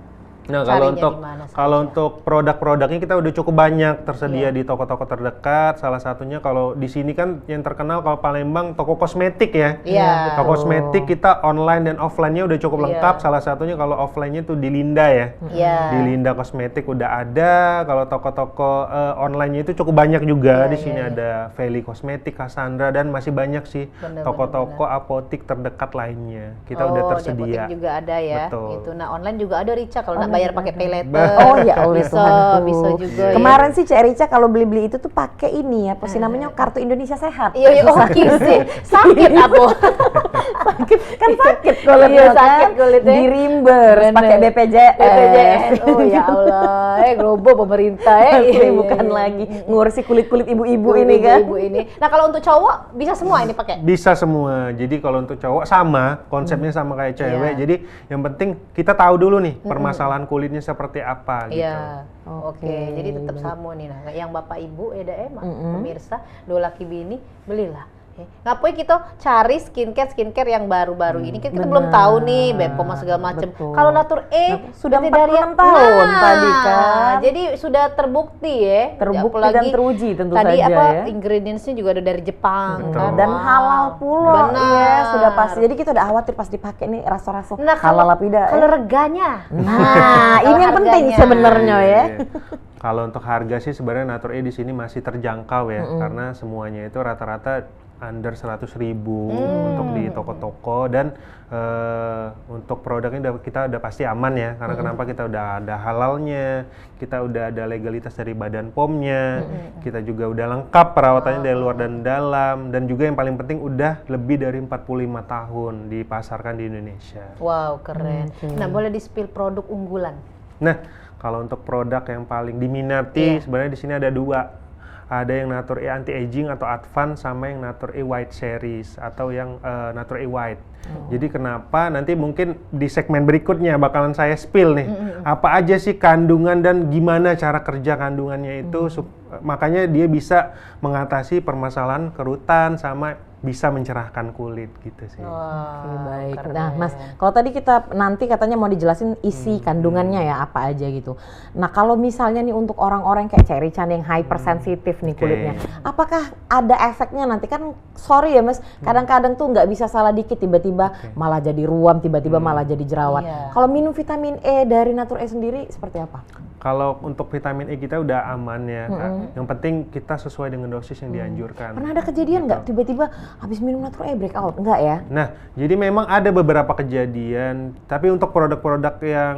[SPEAKER 3] Nah,
[SPEAKER 1] Carinya di mana
[SPEAKER 3] kalau
[SPEAKER 1] saja?
[SPEAKER 3] untuk produk-produknya kita udah cukup banyak tersedia di toko-toko terdekat. Salah satunya kalau di sini kan yang terkenal kalau Palembang toko kosmetik ya.
[SPEAKER 1] Iya.
[SPEAKER 3] Toko kosmetik kita online dan offline-nya udah cukup lengkap. Salah satunya kalau offline-nya tuh di Linda ya.
[SPEAKER 1] Iya.
[SPEAKER 3] Di Linda Kosmetik udah ada. Kalau toko-toko online-nya itu cukup banyak juga. Di sini ada Feli Kosmetik, Cassandra, dan masih banyak sih toko-toko apotik terdekat lainnya. Kita udah
[SPEAKER 1] Di
[SPEAKER 3] tersedia.
[SPEAKER 1] apotek juga ada ya.
[SPEAKER 3] Betul.
[SPEAKER 1] Itu. Nah, online juga ada Rica kalau nak bayar pakai pay letter.
[SPEAKER 2] Oh ya Allah,
[SPEAKER 1] bisa,
[SPEAKER 2] Tuhanku.
[SPEAKER 1] bisa juga.
[SPEAKER 2] Kemarin sih Cek Rica kalau beli-beli itu tuh pakai ini ya, apa sih namanya, kartu Indonesia Sehat.
[SPEAKER 1] Iya, oke sih. Sakit apa?
[SPEAKER 2] Kan sakit kulitnya,
[SPEAKER 1] Iya,
[SPEAKER 2] kan?
[SPEAKER 1] sakit kulitnya.
[SPEAKER 2] Di reimburse pakai BPJS.
[SPEAKER 1] BPJS. Oh ya Allah, grobo pemerintah
[SPEAKER 2] Ini bukan lagi ngurusi kulit-kulit ibu-ibu ini kan.
[SPEAKER 1] Ibu ini. Nah, kalau untuk cowok bisa semua ini pakai.
[SPEAKER 3] Bisa semua. Jadi kalau untuk cowok sama, konsepnya sama kayak cewek. Jadi yang penting kita tahu dulu nih permasalahan kulitnya seperti apa gitu.
[SPEAKER 1] Iya. Oke, jadi tetap sama nih. Nah, yang bapak ibu emang pemirsa, dua laki bini belilah. Ngapain kita cari skincare yang baru-baru ini kan kita belum tahu nih Bepom segala macam. Kalau Natur E
[SPEAKER 2] sudah
[SPEAKER 1] berarti
[SPEAKER 2] 46 tahun tadi kan.
[SPEAKER 1] Jadi sudah terbukti ya.
[SPEAKER 2] Terbukti
[SPEAKER 1] Apalagi
[SPEAKER 2] dan teruji tentu
[SPEAKER 1] tadi
[SPEAKER 2] saja
[SPEAKER 1] apa
[SPEAKER 2] ya.
[SPEAKER 1] ingredients-nya juga ada dari Jepang kan.
[SPEAKER 2] Dan halal pula.
[SPEAKER 1] Benar.
[SPEAKER 2] Ya, sudah pasti. Jadi kita udah khawatir pas dipakai nih rasa-rasa
[SPEAKER 1] Nah,
[SPEAKER 2] halal apa tidak.
[SPEAKER 1] kalau reganya.
[SPEAKER 2] Nah, ini yang penting
[SPEAKER 1] harganya.
[SPEAKER 2] sebenarnya ya.
[SPEAKER 3] Iya. Kalau untuk harga sih sebenarnya Natur E di sini masih terjangkau ya, karena semuanya itu rata-rata under 100.000 untuk di toko-toko, dan untuk produknya kita udah pasti aman ya, karena kenapa, kita udah ada halalnya, kita udah ada legalitas dari Badan POM-nya, kita juga udah lengkap perawatannya dari luar dan dalam, dan juga yang paling penting udah lebih dari 45 tahun dipasarkan di Indonesia.
[SPEAKER 1] Wow, keren. Nah, boleh di-spill produk unggulan.
[SPEAKER 3] Nah, kalau untuk produk yang paling diminati sebenarnya di sini ada dua. ada yang Nature E anti aging atau advance, sama yang Nature E white series atau yang Nature E white. Jadi kenapa nanti mungkin di segmen berikutnya bakalan saya spill nih apa aja sih kandungan dan gimana cara kerja kandungannya itu, makanya dia bisa mengatasi permasalahan kerutan sama bisa mencerahkan kulit gitu sih.
[SPEAKER 2] Oke, baik.
[SPEAKER 1] keren.
[SPEAKER 2] Nah, Mas, kalau tadi kita nanti katanya mau dijelasin isi kandungannya ya apa aja gitu. Nah, kalau misalnya nih untuk orang-orang kayak Cherry Chan yang hypersensitif nih kulitnya, apakah ada efeknya nanti? Kan sorry ya Mas, kadang-kadang tuh nggak bisa salah dikit tiba-tiba malah jadi ruam, tiba-tiba malah jadi jerawat.
[SPEAKER 1] Iya.
[SPEAKER 2] Kalau minum vitamin E dari Nature E sendiri seperti apa?
[SPEAKER 3] Kalau untuk vitamin E kita udah aman ya, Kak. Yang penting kita sesuai dengan dosis yang dianjurkan.
[SPEAKER 2] Pernah ada kejadian nggak tiba-tiba habis minum Nature E breakout? Enggak ya?
[SPEAKER 3] Nah, jadi memang ada beberapa kejadian, tapi untuk produk-produk yang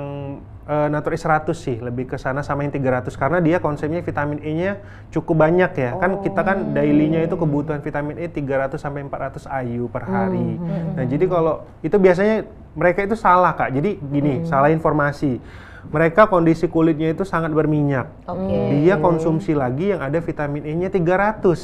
[SPEAKER 3] Nature E 100 sih, lebih ke sana sama yang 300 karena dia konsepnya vitamin E-nya cukup banyak ya. Kan kita kan daily-nya itu kebutuhan vitamin E 300 sampai 400 IU per hari. Nah, jadi kalau itu biasanya mereka itu salah, Kak. Jadi gini, salah informasi. Mereka kondisi kulitnya itu sangat berminyak. Dia konsumsi lagi yang ada vitamin E-nya 300.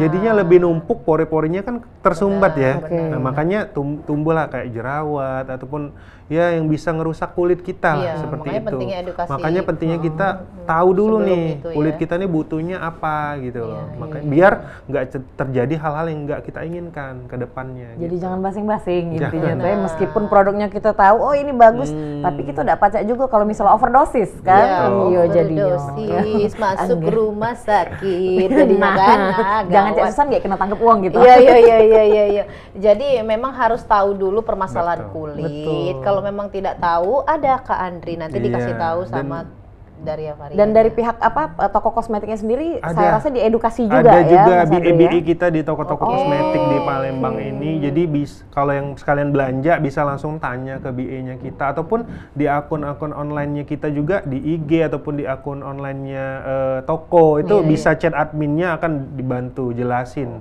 [SPEAKER 3] Jadinya lebih numpuk, pori-porinya kan tersumbat ya. Nah, makanya tumbuhlah kayak jerawat ataupun ya yang bisa ngerusak kulit kita lah, seperti
[SPEAKER 1] makanya
[SPEAKER 3] itu.
[SPEAKER 1] pentingnya edukasi.
[SPEAKER 3] Makanya pentingnya kita tahu dulu
[SPEAKER 1] Sebelum
[SPEAKER 3] nih
[SPEAKER 1] itu ya.
[SPEAKER 3] kulit kita nih butuhnya apa gitu loh. Makanya biar nggak terjadi hal-hal yang nggak kita inginkan ke depannya.
[SPEAKER 2] Jadi
[SPEAKER 3] gitu.
[SPEAKER 2] jangan basing-basing intinya
[SPEAKER 3] Jangan.
[SPEAKER 2] tuh ya, meskipun produknya kita tahu oh ini bagus, tapi kita udah baca juga kalau misalnya overdosis kan. Iya jadinya.
[SPEAKER 1] Overdosis, masuk rumah sakit jadinya kan.
[SPEAKER 2] Jangan Cek Susan nggak kena tangkep uang gitu.
[SPEAKER 1] Iya. Jadi memang harus tahu dulu permasalahan
[SPEAKER 3] Betul.
[SPEAKER 1] kulit. Kalau memang tidak tahu, ada Kak Andri nanti dikasih
[SPEAKER 3] Iya,
[SPEAKER 1] tahu
[SPEAKER 3] dan-
[SPEAKER 1] sama dari Avaria.
[SPEAKER 2] Dan dari pihak toko kosmetiknya sendiri,
[SPEAKER 3] Ada.
[SPEAKER 2] saya rasa diedukasi juga
[SPEAKER 3] Ada
[SPEAKER 2] ya,
[SPEAKER 3] juga
[SPEAKER 2] Mas Andri
[SPEAKER 3] BI
[SPEAKER 2] ya?
[SPEAKER 3] kita di toko-toko kosmetik di Palembang ini. Jadi kalau yang sekalian belanja bisa langsung tanya ke BI-nya kita ataupun di akun-akun online-nya kita juga di IG ataupun di akun online-nya toko itu bisa chat adminnya akan dibantu jelasin.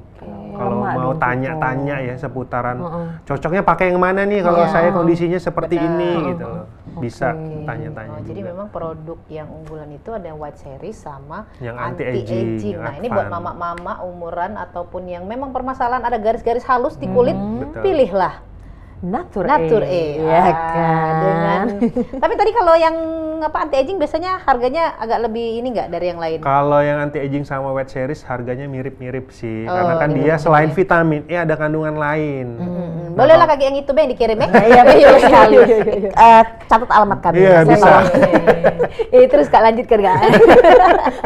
[SPEAKER 3] Kalau
[SPEAKER 2] Lemak
[SPEAKER 3] mau
[SPEAKER 2] dong,
[SPEAKER 3] tanya-tanya ya seputaran cocoknya pakai yang mana nih kalau saya kondisinya seperti ini gitu loh. Bisa tanya-tanya
[SPEAKER 1] Jadi
[SPEAKER 3] juga.
[SPEAKER 1] memang produk yang unggulan itu ada yang white series sama
[SPEAKER 3] Yang
[SPEAKER 1] anti-aging.
[SPEAKER 3] anti-aging,
[SPEAKER 1] Nah, ini buat
[SPEAKER 3] advance.
[SPEAKER 1] mama-mama umuran ataupun yang memang permasalahan ada garis-garis halus di kulit,
[SPEAKER 3] Betul.
[SPEAKER 1] pilihlah
[SPEAKER 2] Nature E.
[SPEAKER 1] E.
[SPEAKER 2] Ya
[SPEAKER 1] Ah,
[SPEAKER 2] kan?
[SPEAKER 1] Tapi tadi kalau yang anti-aging biasanya harganya agak lebih ini nggak dari yang lain?
[SPEAKER 3] Kalau yang anti-aging sama white series harganya mirip-mirip sih, karena kan
[SPEAKER 1] mirip-mirip
[SPEAKER 3] dia selain vitamin E ada kandungan lain.
[SPEAKER 1] Bolehlah kaki yang itu yang dikirim ya?
[SPEAKER 2] Iya betul sekali. Catat alamat kami.
[SPEAKER 3] Iya,
[SPEAKER 2] Saya
[SPEAKER 3] bisa.
[SPEAKER 2] mau-
[SPEAKER 1] Terus Kak lanjutkan Kak.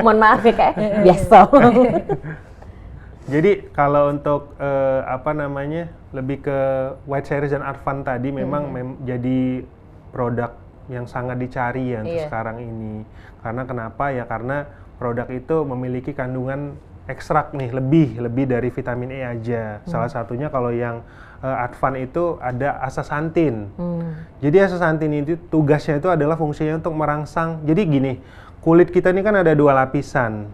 [SPEAKER 2] Mohon maaf ya Kak. Biasa.
[SPEAKER 3] Jadi kalau untuk lebih ke white series dan advance tadi memang jadi produk yang sangat dicari ya untuk sekarang ini. Karena kenapa ya? Karena produk itu memiliki kandungan ekstrak nih lebih dari vitamin E aja. Salah satunya kalau yang advance itu ada astaxanthin. Jadi astaxanthin itu tugasnya itu adalah fungsinya untuk merangsang. Jadi gini, kulit kita ini kan ada dua lapisan.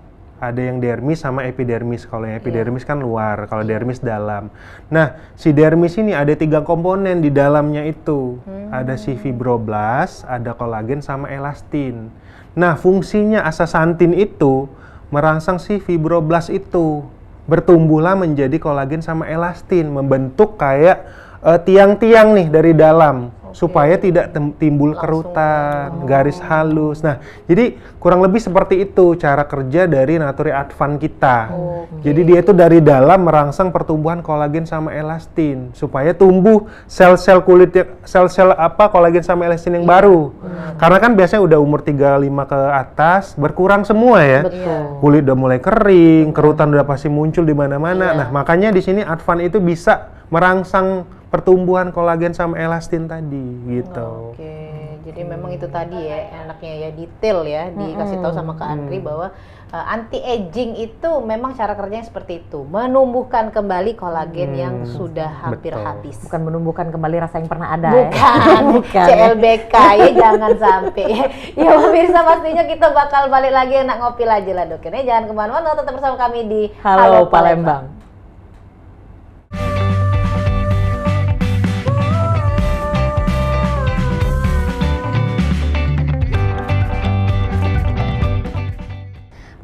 [SPEAKER 3] Ada yang dermis sama epidermis. Kalau yang epidermis kan luar, kalau dermis dalam. Nah, si dermis ini ada 3 komponen di dalamnya itu. Ada si fibroblast, ada kolagen sama elastin. Nah, fungsinya astaxanthin itu merangsang si fibroblast itu. Bertumbuhlah menjadi kolagen sama elastin, membentuk kayak tiang-tiang nih dari dalam. Supaya tidak timbul kerutan, garis halus. Nah, jadi kurang lebih seperti itu cara kerja dari Nature Advance kita. Jadi dia itu dari dalam merangsang pertumbuhan kolagen sama elastin supaya tumbuh sel-sel kulit sel-sel kolagen sama elastin yang baru. Karena kan biasanya udah umur 35 ke atas berkurang semua ya. Kulit udah mulai kering, kerutan udah pasti muncul di mana-mana. Nah, makanya di sini Advance itu bisa merangsang pertumbuhan kolagen sama elastin tadi gitu.
[SPEAKER 1] Oke, jadi memang itu tadi ya enaknya ya detail ya dikasih tahu sama Kak Andri bahwa anti aging itu memang cara kerjanya seperti itu, menumbuhkan kembali kolagen yang sudah hampir
[SPEAKER 3] Betul.
[SPEAKER 1] habis.
[SPEAKER 2] Bukan menumbuhkan kembali rasa yang pernah ada
[SPEAKER 1] Bukan,
[SPEAKER 2] ya.
[SPEAKER 1] CLBK ya jangan sampai. Ya pemirsa pastinya kita bakal balik lagi enak ngopi aja lah dok. Ini jangan kemana-mana, tetap bersama kami di
[SPEAKER 2] Halo Palembang.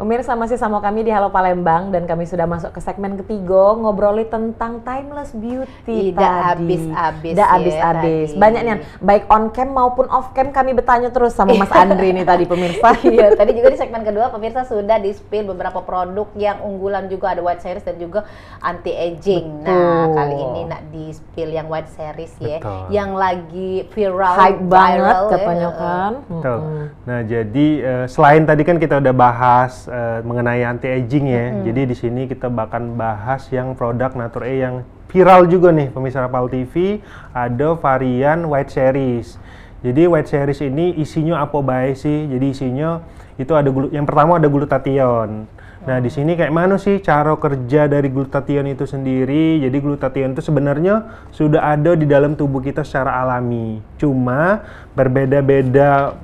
[SPEAKER 2] Pemirsa masih sama kami di Halo Palembang dan kami sudah masuk ke segmen ketiga ngobrolin tentang timeless beauty tadi. Tidak habis-habis. Banyak nih, baik on cam maupun off cam kami bertanya terus sama Mas Andri nih tadi pemirsa.
[SPEAKER 1] Iya, tadi juga di segmen kedua pemirsa sudah di-spill beberapa produk yang unggulan juga, ada White Series dan juga anti aging. Nah, kali ini nak di-spill yang White Series ya, yang lagi viral,
[SPEAKER 2] hype banget katanya kan.
[SPEAKER 3] Betul. Nah, jadi selain tadi kan kita udah bahas mengenai anti aging ya. Jadi di sini kita bahkan bahas yang produk Natur yang viral juga nih pemirsa Rapal TV, ada varian White Series. Jadi White Series ini isinya apa baik sih? Jadi isinya itu ada yang pertama ada glutathione. Nah, di sini kayak mana sih cara kerja dari glutathione itu sendiri? Jadi glutathione itu sebenarnya sudah ada di dalam tubuh kita secara alami. Cuma berbeda-beda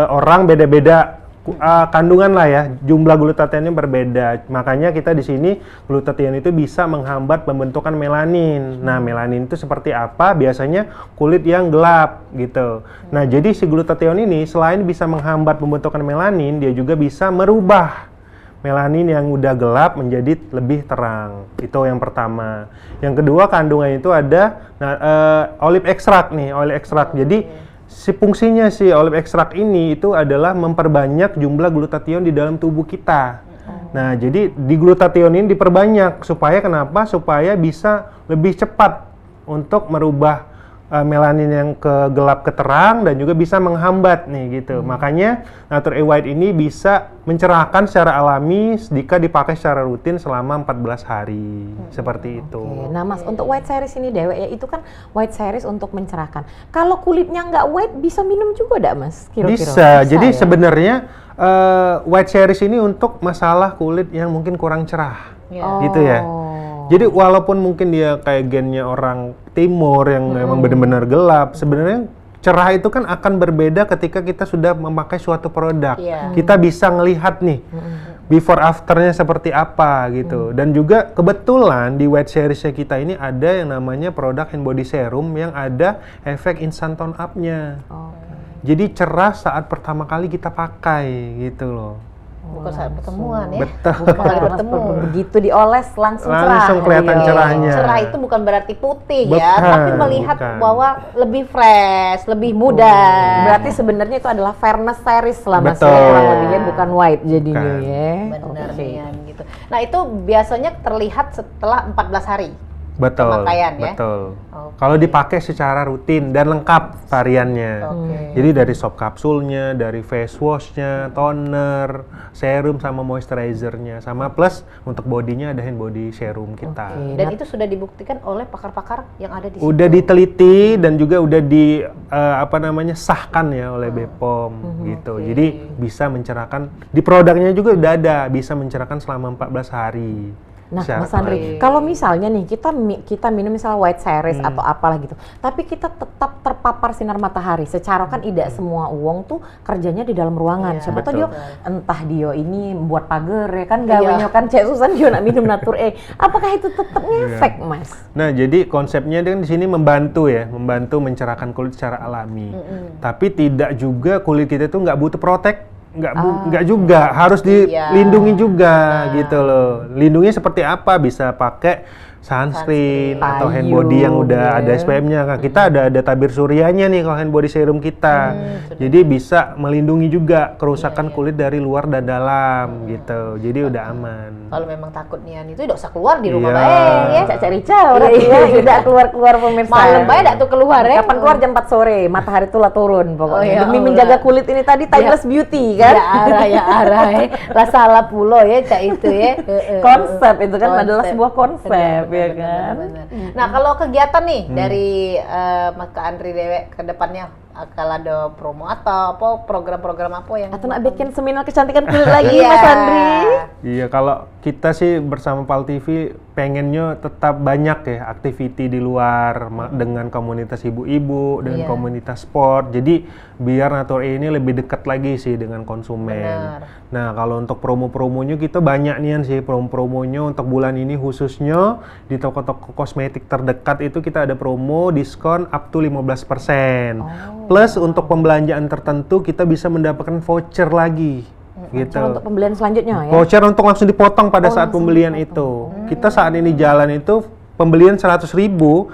[SPEAKER 3] orang beda-beda kandungan lah ya, jumlah glutathione berbeda. Makanya kita di sini glutathione itu bisa menghambat pembentukan melanin. Nah, melanin itu seperti apa? Biasanya kulit yang gelap gitu. Nah, jadi si glutathione ini selain bisa menghambat pembentukan melanin, dia juga bisa merubah melanin yang udah gelap menjadi lebih terang. Itu yang pertama. Yang kedua, kandungan itu ada olive extract nih, oil extract. Jadi si fungsinya si olive extract ini itu adalah memperbanyak jumlah glutathione di dalam tubuh kita. Nah, jadi di glutathione ini diperbanyak supaya kenapa? Supaya bisa lebih cepat untuk merubah melanin yang ke gelap ke terang dan juga bisa menghambat nih gitu. Makanya Natur White ini bisa mencerahkan secara alami jika dipakai secara rutin selama 14 hari. Seperti itu.
[SPEAKER 2] Nah, Mas, untuk White Series ini dewek ya, itu kan White Series untuk mencerahkan. Kalau kulitnya nggak white bisa minum juga enggak, Mas? Kira-kira.
[SPEAKER 3] Bisa. Jadi ya? Sebenarnya White Series ini untuk masalah kulit yang mungkin kurang cerah. Gitu ya. Jadi walaupun mungkin dia kayak gennya orang timur yang memang benar-benar gelap, sebenarnya cerah itu kan akan berbeda ketika kita sudah memakai suatu produk. Kita bisa ngelihat nih before afternya seperti apa gitu. Dan juga kebetulan di White Series-nya kita ini ada yang namanya produk hand body serum yang ada efek instant tone up-nya. Jadi cerah saat pertama kali kita pakai gitu loh.
[SPEAKER 1] Bukan saat pertemuan ya.
[SPEAKER 3] Betul.
[SPEAKER 1] Bukan kali bertemu.
[SPEAKER 2] Begitu dioles langsung cerah.
[SPEAKER 3] Langsung kelihatan cerahnya.
[SPEAKER 1] Cerah itu bukan berarti putih ya,
[SPEAKER 3] Bukan,
[SPEAKER 1] tapi melihat
[SPEAKER 3] bukan.
[SPEAKER 1] bahwa lebih fresh, lebih muda.
[SPEAKER 2] Berarti sebenarnya itu adalah fairness series lah Mas,
[SPEAKER 3] Betul.
[SPEAKER 2] ya, kurang lebihnya bukan white jadinya
[SPEAKER 3] Bukan.
[SPEAKER 2] ya.
[SPEAKER 1] Benar
[SPEAKER 2] Oke.
[SPEAKER 1] Nian, gitu. Nah, itu biasanya terlihat setelah 14 hari.
[SPEAKER 3] Betul,
[SPEAKER 1] pemakaian ya?
[SPEAKER 3] betul.
[SPEAKER 1] Oke.
[SPEAKER 3] Kalau dipakai secara rutin dan lengkap variannya. Jadi dari sop kapsulnya, dari face washnya, toner, serum sama moisturizernya, sama plus untuk bodinya ada hand body serum kita.
[SPEAKER 1] Dan itu sudah dibuktikan oleh pakar-pakar yang ada di situ.
[SPEAKER 3] Udah diteliti dan juga udah di sahkan ya oleh BPOM gitu. Jadi bisa mencerahkan di produknya juga udah ada, bisa mencerahkan selama 14 hari.
[SPEAKER 2] Nah,
[SPEAKER 3] Secara
[SPEAKER 2] Mas Andri, kalau misalnya nih kita minum misalnya White Series atau apalah gitu, tapi kita tetap terpapar sinar matahari. Secara kan tidak semua uang tuh kerjanya di dalam ruangan. Siapa tahu dia entah dia ini buat pagar ya kan gawenya kan cek Susan dia nak minum Natur Apakah itu tetap ngefek, Mas?
[SPEAKER 3] Nah, jadi konsepnya kan di sini membantu membantu mencerahkan kulit secara alami. Tapi tidak juga kulit kita tuh nggak butuh protek. Nggak juga, harus dilindungi juga gitu loh. Lindungi seperti apa? Bisa pakai sunscreen atau hand body yang udah ada SPF-nya. Nah, kita ada tabir suryanya nih kalau hand body serum kita. Jadi bisa melindungi juga kerusakan kulit dari luar dan dalam gitu. Jadi udah aman.
[SPEAKER 1] Kalau memang takut Nian itu tidak usah keluar di rumah
[SPEAKER 3] Iya.
[SPEAKER 1] baik ya.
[SPEAKER 2] Cak Rica udah ya, tidak keluar-keluar pemirsa.
[SPEAKER 1] Malam baik tidak tuh keluar ya.
[SPEAKER 2] Kapan keluar jam 4 sore, matahari tuh lah turun pokoknya.
[SPEAKER 1] Oh, ya
[SPEAKER 2] Demi
[SPEAKER 1] Allah.
[SPEAKER 2] menjaga kulit ini tadi timeless beauty kan.
[SPEAKER 1] Ya arah ya. Rasa ala pulo ya cak itu ya.
[SPEAKER 2] Konsep itu kan adalah sebuah konsep ya kan.
[SPEAKER 1] Benar. Nah, kalau kegiatan nih dari Mas Kak Andri Dewek ke depannya akan ada promo atau apa program-program apa yang
[SPEAKER 2] Atau nak bikin seminar kecantikan kulit lagi Mas Andri?
[SPEAKER 3] Iya, kalau kita sih bersama PAL TV pengennya tetap banyak ya aktiviti di luar dengan komunitas ibu-ibu, dengan komunitas sport. Jadi biar Natur ini lebih dekat lagi sih dengan konsumen.
[SPEAKER 1] Benar.
[SPEAKER 3] Nah, kalau untuk promo-promonya kita banyak nih sih promo-promonya untuk bulan ini khususnya di toko-toko kosmetik terdekat itu kita ada promo diskon up to 15%. Plus untuk pembelanjaan tertentu kita bisa mendapatkan voucher lagi. gitu.
[SPEAKER 2] Voucher untuk pembelian selanjutnya ya.
[SPEAKER 3] Voucher untuk langsung dipotong pada saat pembelian itu. Kita saat ini jalan itu pembelian 100.000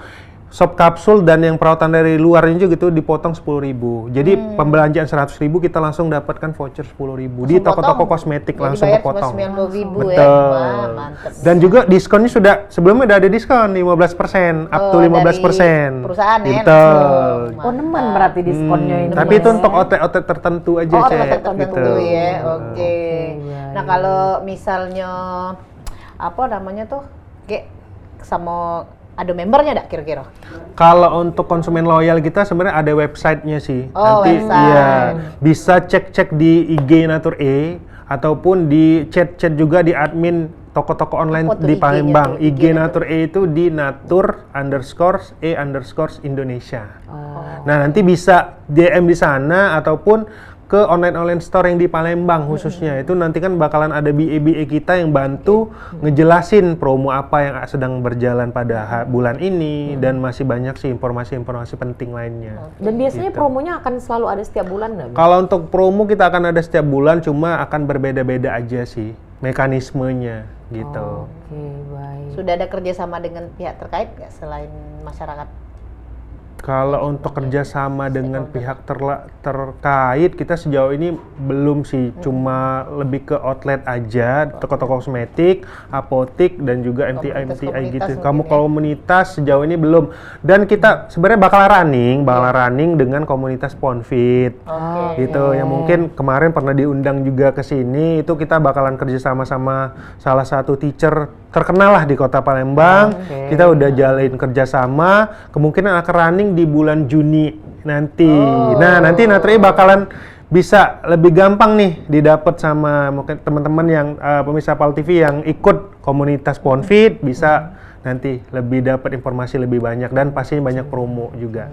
[SPEAKER 3] sop kapsul dan yang perawatan dari luarnya juga itu dipotong 10.000. Jadi pembelanjaan 100.000 kita langsung dapatkan voucher 10.000 di toko-toko kosmetik.
[SPEAKER 1] Jadi
[SPEAKER 3] langsung
[SPEAKER 1] bayar
[SPEAKER 3] kepotong.
[SPEAKER 1] 90.000 ya.
[SPEAKER 3] Betul.
[SPEAKER 1] Wah, mantep.
[SPEAKER 3] Dan juga diskonnya sudah sebelumnya udah ada diskon 15%, up to 15%.
[SPEAKER 1] Dari perusahaan ya.
[SPEAKER 3] Betul.
[SPEAKER 2] Oh, nemen berarti diskonnya ini.
[SPEAKER 3] Tapi itu untuk outlet-outlet tertentu aja,
[SPEAKER 1] Oh,
[SPEAKER 3] Cek.
[SPEAKER 1] outlet tertentu
[SPEAKER 3] Gitu.
[SPEAKER 1] ya. Oke.
[SPEAKER 2] baik.
[SPEAKER 1] Nah, kalau misalnya apa namanya tuh? Kayak sama ada membernya enggak kira-kira?
[SPEAKER 3] Kalau untuk konsumen loyal kita sebenarnya ada websitenya sih.
[SPEAKER 1] Oh,
[SPEAKER 3] Nanti
[SPEAKER 1] website.
[SPEAKER 3] iya bisa cek-cek di IG Natur E ataupun di chat-chat juga di admin toko-toko online
[SPEAKER 1] Apa tuh
[SPEAKER 3] di
[SPEAKER 1] IG-nya
[SPEAKER 3] Palembang.
[SPEAKER 1] tuh?
[SPEAKER 3] IG Natur E itu di natur_e_indonesia. Nah, nanti bisa DM di sana ataupun ke online store yang di Palembang khususnya. Itu nanti kan bakalan ada BA kita yang bantu ngejelasin promo apa yang sedang berjalan pada bulan ini dan masih banyak sih informasi-informasi penting lainnya.
[SPEAKER 2] Dan biasanya
[SPEAKER 3] Gitu.
[SPEAKER 2] promonya akan selalu ada setiap bulan nggak?
[SPEAKER 3] Kalau untuk promo kita akan ada setiap bulan, cuma akan berbeda-beda aja sih mekanismenya gitu.
[SPEAKER 2] Oke, baik.
[SPEAKER 1] Sudah ada kerjasama dengan pihak terkait nggak selain masyarakat?
[SPEAKER 3] Kalau untuk kerjasama dengan pihak terkait, kita sejauh ini belum sih, cuma lebih ke outlet aja, toko-toko kosmetik, apotik, dan juga MTI gitu.
[SPEAKER 1] Komunitas
[SPEAKER 3] Kamu
[SPEAKER 1] mungkin ya?
[SPEAKER 3] komunitas sejauh ini belum. Dan kita sebenarnya bakal running dengan komunitas Ponfit.
[SPEAKER 1] Oke.
[SPEAKER 3] Gitu, yang mungkin kemarin pernah diundang juga ke sini. Itu kita bakalan kerjasama sama salah satu teacher terkenal lah di Kota Palembang. Kita udah jalin kerjasama, kemungkinan akan running di bulan Juni nanti. Nah, nanti Natri bakalan bisa lebih gampang nih didapat sama mungkin teman-teman yang pemirsa Pal TV yang ikut komunitas Ponfit, bisa nanti lebih dapat informasi lebih banyak dan pastinya banyak promo juga.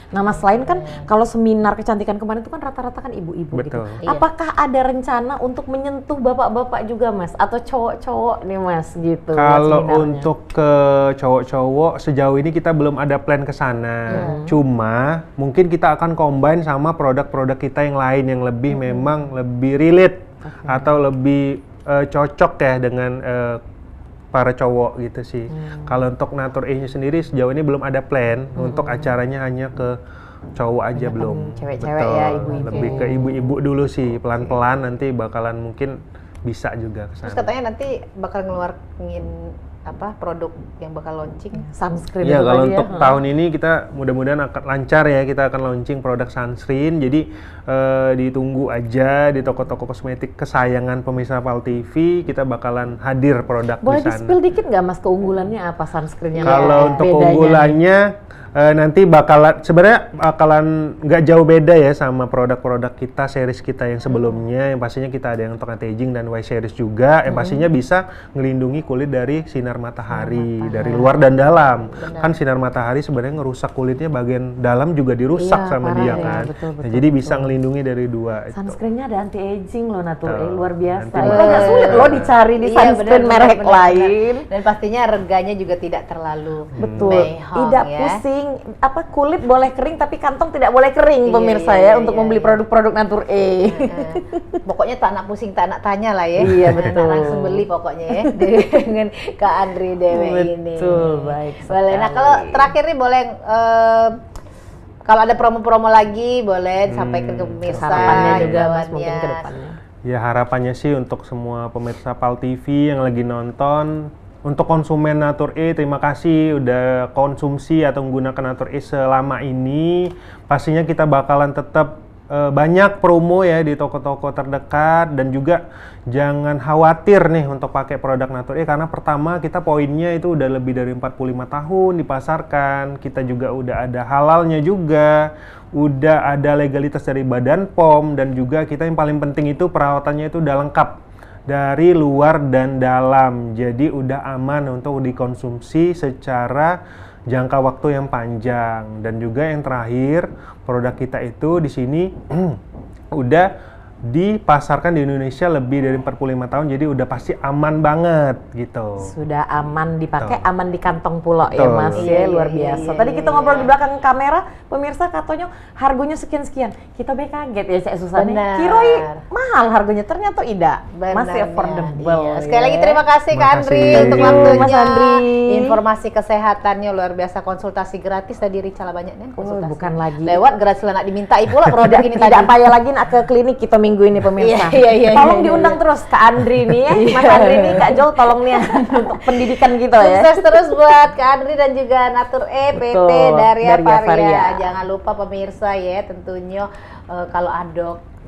[SPEAKER 2] Nah, Mas, selain kan kalau seminar kecantikan kemarin itu kan rata-rata kan ibu-ibu gitu.
[SPEAKER 3] Betul.
[SPEAKER 1] Iya.
[SPEAKER 2] Apakah ada rencana untuk menyentuh bapak-bapak juga, Mas? Atau cowok-cowok nih, Mas, gitu?
[SPEAKER 3] Kalau
[SPEAKER 2] seminarnya?
[SPEAKER 3] untuk ke cowok-cowok sejauh ini kita belum ada plan ke sana. Cuma mungkin kita akan combine sama produk-produk kita yang lain yang lebih memang lebih relate atau lebih cocok ya dengan para cowok gitu sih. Kalau untuk Natur E-nya sendiri sejauh ini belum ada plan untuk acaranya hanya ke cowok aja belum.
[SPEAKER 2] cewek-cewek
[SPEAKER 3] Betul.
[SPEAKER 2] ya, ibu-ibu.
[SPEAKER 3] Lebih ke ibu-ibu dulu sih, pelan-pelan nanti bakalan mungkin bisa juga ke
[SPEAKER 1] Terus
[SPEAKER 3] sana.
[SPEAKER 1] katanya nanti bakal ngeluarin apa produk yang bakal launching.
[SPEAKER 2] Sunscreen
[SPEAKER 3] Iya,
[SPEAKER 2] itu
[SPEAKER 3] kalau
[SPEAKER 2] tadi
[SPEAKER 3] untuk
[SPEAKER 2] ya.
[SPEAKER 3] tahun ini kita mudah-mudahan akan lancar ya. Kita akan launching produk sunscreen. Jadi ditunggu aja di toko-toko kosmetik kesayangan pemirsa Pal TV. Kita bakalan hadir produk
[SPEAKER 2] Boleh
[SPEAKER 3] di
[SPEAKER 2] di-spill
[SPEAKER 3] sana.
[SPEAKER 2] dikit nggak, Mas, keunggulannya apa sunscreennya?
[SPEAKER 3] Kalau untuk
[SPEAKER 2] Bedanya
[SPEAKER 3] keunggulannya nanti bakalan sebenarnya bakalan nggak jauh beda ya sama produk-produk kita, series kita yang sebelumnya. Yang pastinya kita ada yang untuk anti-aging dan Y series juga. Yang pastinya bisa ngelindungi kulit dari sinar matahari dari luar dan dalam. Kan sinar matahari sebenarnya ngerusak kulitnya, bagian dalam juga dirusak
[SPEAKER 2] Iya,
[SPEAKER 3] sama
[SPEAKER 2] parah
[SPEAKER 3] dia
[SPEAKER 2] ya,
[SPEAKER 3] kan.
[SPEAKER 2] betul,
[SPEAKER 3] Nah,
[SPEAKER 2] betul,
[SPEAKER 3] jadi
[SPEAKER 2] betul.
[SPEAKER 3] bisa ngelindungi dari dua itu.
[SPEAKER 2] Sunscreennya ada anti-aging loh, Natur
[SPEAKER 3] Betul.
[SPEAKER 2] luar biasa.
[SPEAKER 3] Nanti
[SPEAKER 2] Itu agak sulit loh dicari di
[SPEAKER 1] Iya,
[SPEAKER 2] sunscreen
[SPEAKER 1] benar,
[SPEAKER 2] merek
[SPEAKER 1] benar, benar.
[SPEAKER 2] lain.
[SPEAKER 1] Dan pastinya reganya juga tidak terlalu
[SPEAKER 2] Betul,
[SPEAKER 1] mehong
[SPEAKER 2] tidak
[SPEAKER 1] ya.
[SPEAKER 2] pusing. Apa kulit boleh kering tapi kantong tidak boleh kering,
[SPEAKER 1] Iya,
[SPEAKER 2] pemirsa
[SPEAKER 1] iya,
[SPEAKER 2] ya,
[SPEAKER 1] iya,
[SPEAKER 2] untuk
[SPEAKER 1] iya,
[SPEAKER 2] membeli
[SPEAKER 1] iya.
[SPEAKER 2] produk-produk Natur E.
[SPEAKER 1] Pokoknya tak nak pusing, tak nak tanya lah ya.
[SPEAKER 2] Iya,
[SPEAKER 1] Nak
[SPEAKER 2] betul.
[SPEAKER 1] langsung beli pokoknya ya dengan Kak Andri Dewe ini.
[SPEAKER 2] Betul, baik
[SPEAKER 1] Boleh. Nah,
[SPEAKER 2] sekali.
[SPEAKER 1] kalau terakhir nih boleh kalau ada promo-promo lagi boleh disampaikan ke pemirsa.
[SPEAKER 2] Harapannya juga, Mas,
[SPEAKER 1] himbauannya.
[SPEAKER 2] mungkin ke depannya.
[SPEAKER 3] Ya, harapannya sih untuk semua pemirsa Pal TV yang lagi nonton, untuk konsumen Natur E, terima kasih udah konsumsi atau menggunakan Natur E selama ini. Pastinya kita bakalan tetap banyak promo ya di toko-toko terdekat, dan juga jangan khawatir nih untuk pakai produk Natur E, karena pertama kita poinnya itu udah lebih dari 45 tahun dipasarkan. Kita juga udah ada halalnya juga, udah ada legalitas dari Badan POM, dan juga kita yang paling penting itu perawatannya itu udah lengkap dari luar dan dalam. Jadi udah aman untuk dikonsumsi secara jangka waktu yang panjang. Dan juga yang terakhir, produk kita itu di sini udah dipasarkan di Indonesia lebih dari 45 tahun, jadi udah pasti aman banget gitu.
[SPEAKER 2] Sudah aman dipakai,
[SPEAKER 3] Betul.
[SPEAKER 2] aman di kantong pula ya
[SPEAKER 3] Betul.
[SPEAKER 2] Mas ya, luar biasa. Tadi kita ngobrol di belakang kamera, pemirsa katanya harganya sekian-sekian. Kita be kaget ya Cek Susan.
[SPEAKER 1] Benar.
[SPEAKER 2] Kiroi mahal harganya, ternyata tidak.
[SPEAKER 1] Benar,
[SPEAKER 2] Masih affordable.
[SPEAKER 1] iya. Sekali lagi terima kasih Kak
[SPEAKER 3] Terima
[SPEAKER 1] Andri
[SPEAKER 3] kasih.
[SPEAKER 1] untuk
[SPEAKER 2] Thank you,
[SPEAKER 1] waktunya.
[SPEAKER 2] Mas Andri.
[SPEAKER 1] Informasi kesehatannya luar biasa, konsultasi gratis tadi Ricala banyak nih konsultasi.
[SPEAKER 2] Bukan lagi.
[SPEAKER 1] Lewat gratis lah, nak dimintai pula produk ini tadi.
[SPEAKER 2] Tidak payah lagi nak ke klinik kita minggu ini pemirsa.
[SPEAKER 1] Iya,
[SPEAKER 2] Tolong
[SPEAKER 1] iya,
[SPEAKER 2] diundang terus Kak Andri nih ya, Mas Andri nih, Kak Jol tolong nih ya, untuk pendidikan kita ya.
[SPEAKER 1] Sukses terus buat Kak Andri dan juga Natur PT
[SPEAKER 2] Betul,
[SPEAKER 1] Daria
[SPEAKER 2] Daria Varia.
[SPEAKER 1] Varia. Jangan lupa pemirsa ya, tentunya kalau ada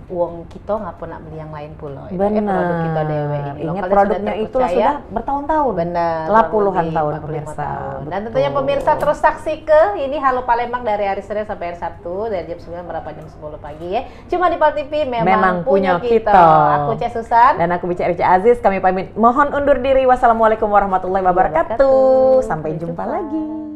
[SPEAKER 1] uang kita nggak pernah beli yang lain pula. Produk kita dewe ini.
[SPEAKER 2] Ingat
[SPEAKER 1] Kalau
[SPEAKER 2] produknya
[SPEAKER 1] sudah
[SPEAKER 2] itu sudah bertahun-tahun.
[SPEAKER 1] Benar.
[SPEAKER 2] Lah
[SPEAKER 1] kurang
[SPEAKER 2] puluhan
[SPEAKER 1] lebih
[SPEAKER 2] tahun
[SPEAKER 1] 45
[SPEAKER 2] pemirsa.
[SPEAKER 1] tahun. Dan
[SPEAKER 2] Betul.
[SPEAKER 1] tentunya pemirsa terus saksikan ini Halo Palembang dari hari Senin sampai hari Sabtu dari jam 9 sampai jam 10 pagi ya. Cuma di Pal TV memang punya kita. Aku Cek Susan.
[SPEAKER 2] Dan aku bicara Rica Aziz, kami pamit. Mohon undur diri. Wassalamualaikum warahmatullahi wabarakatuh. Sampai jumpa lagi.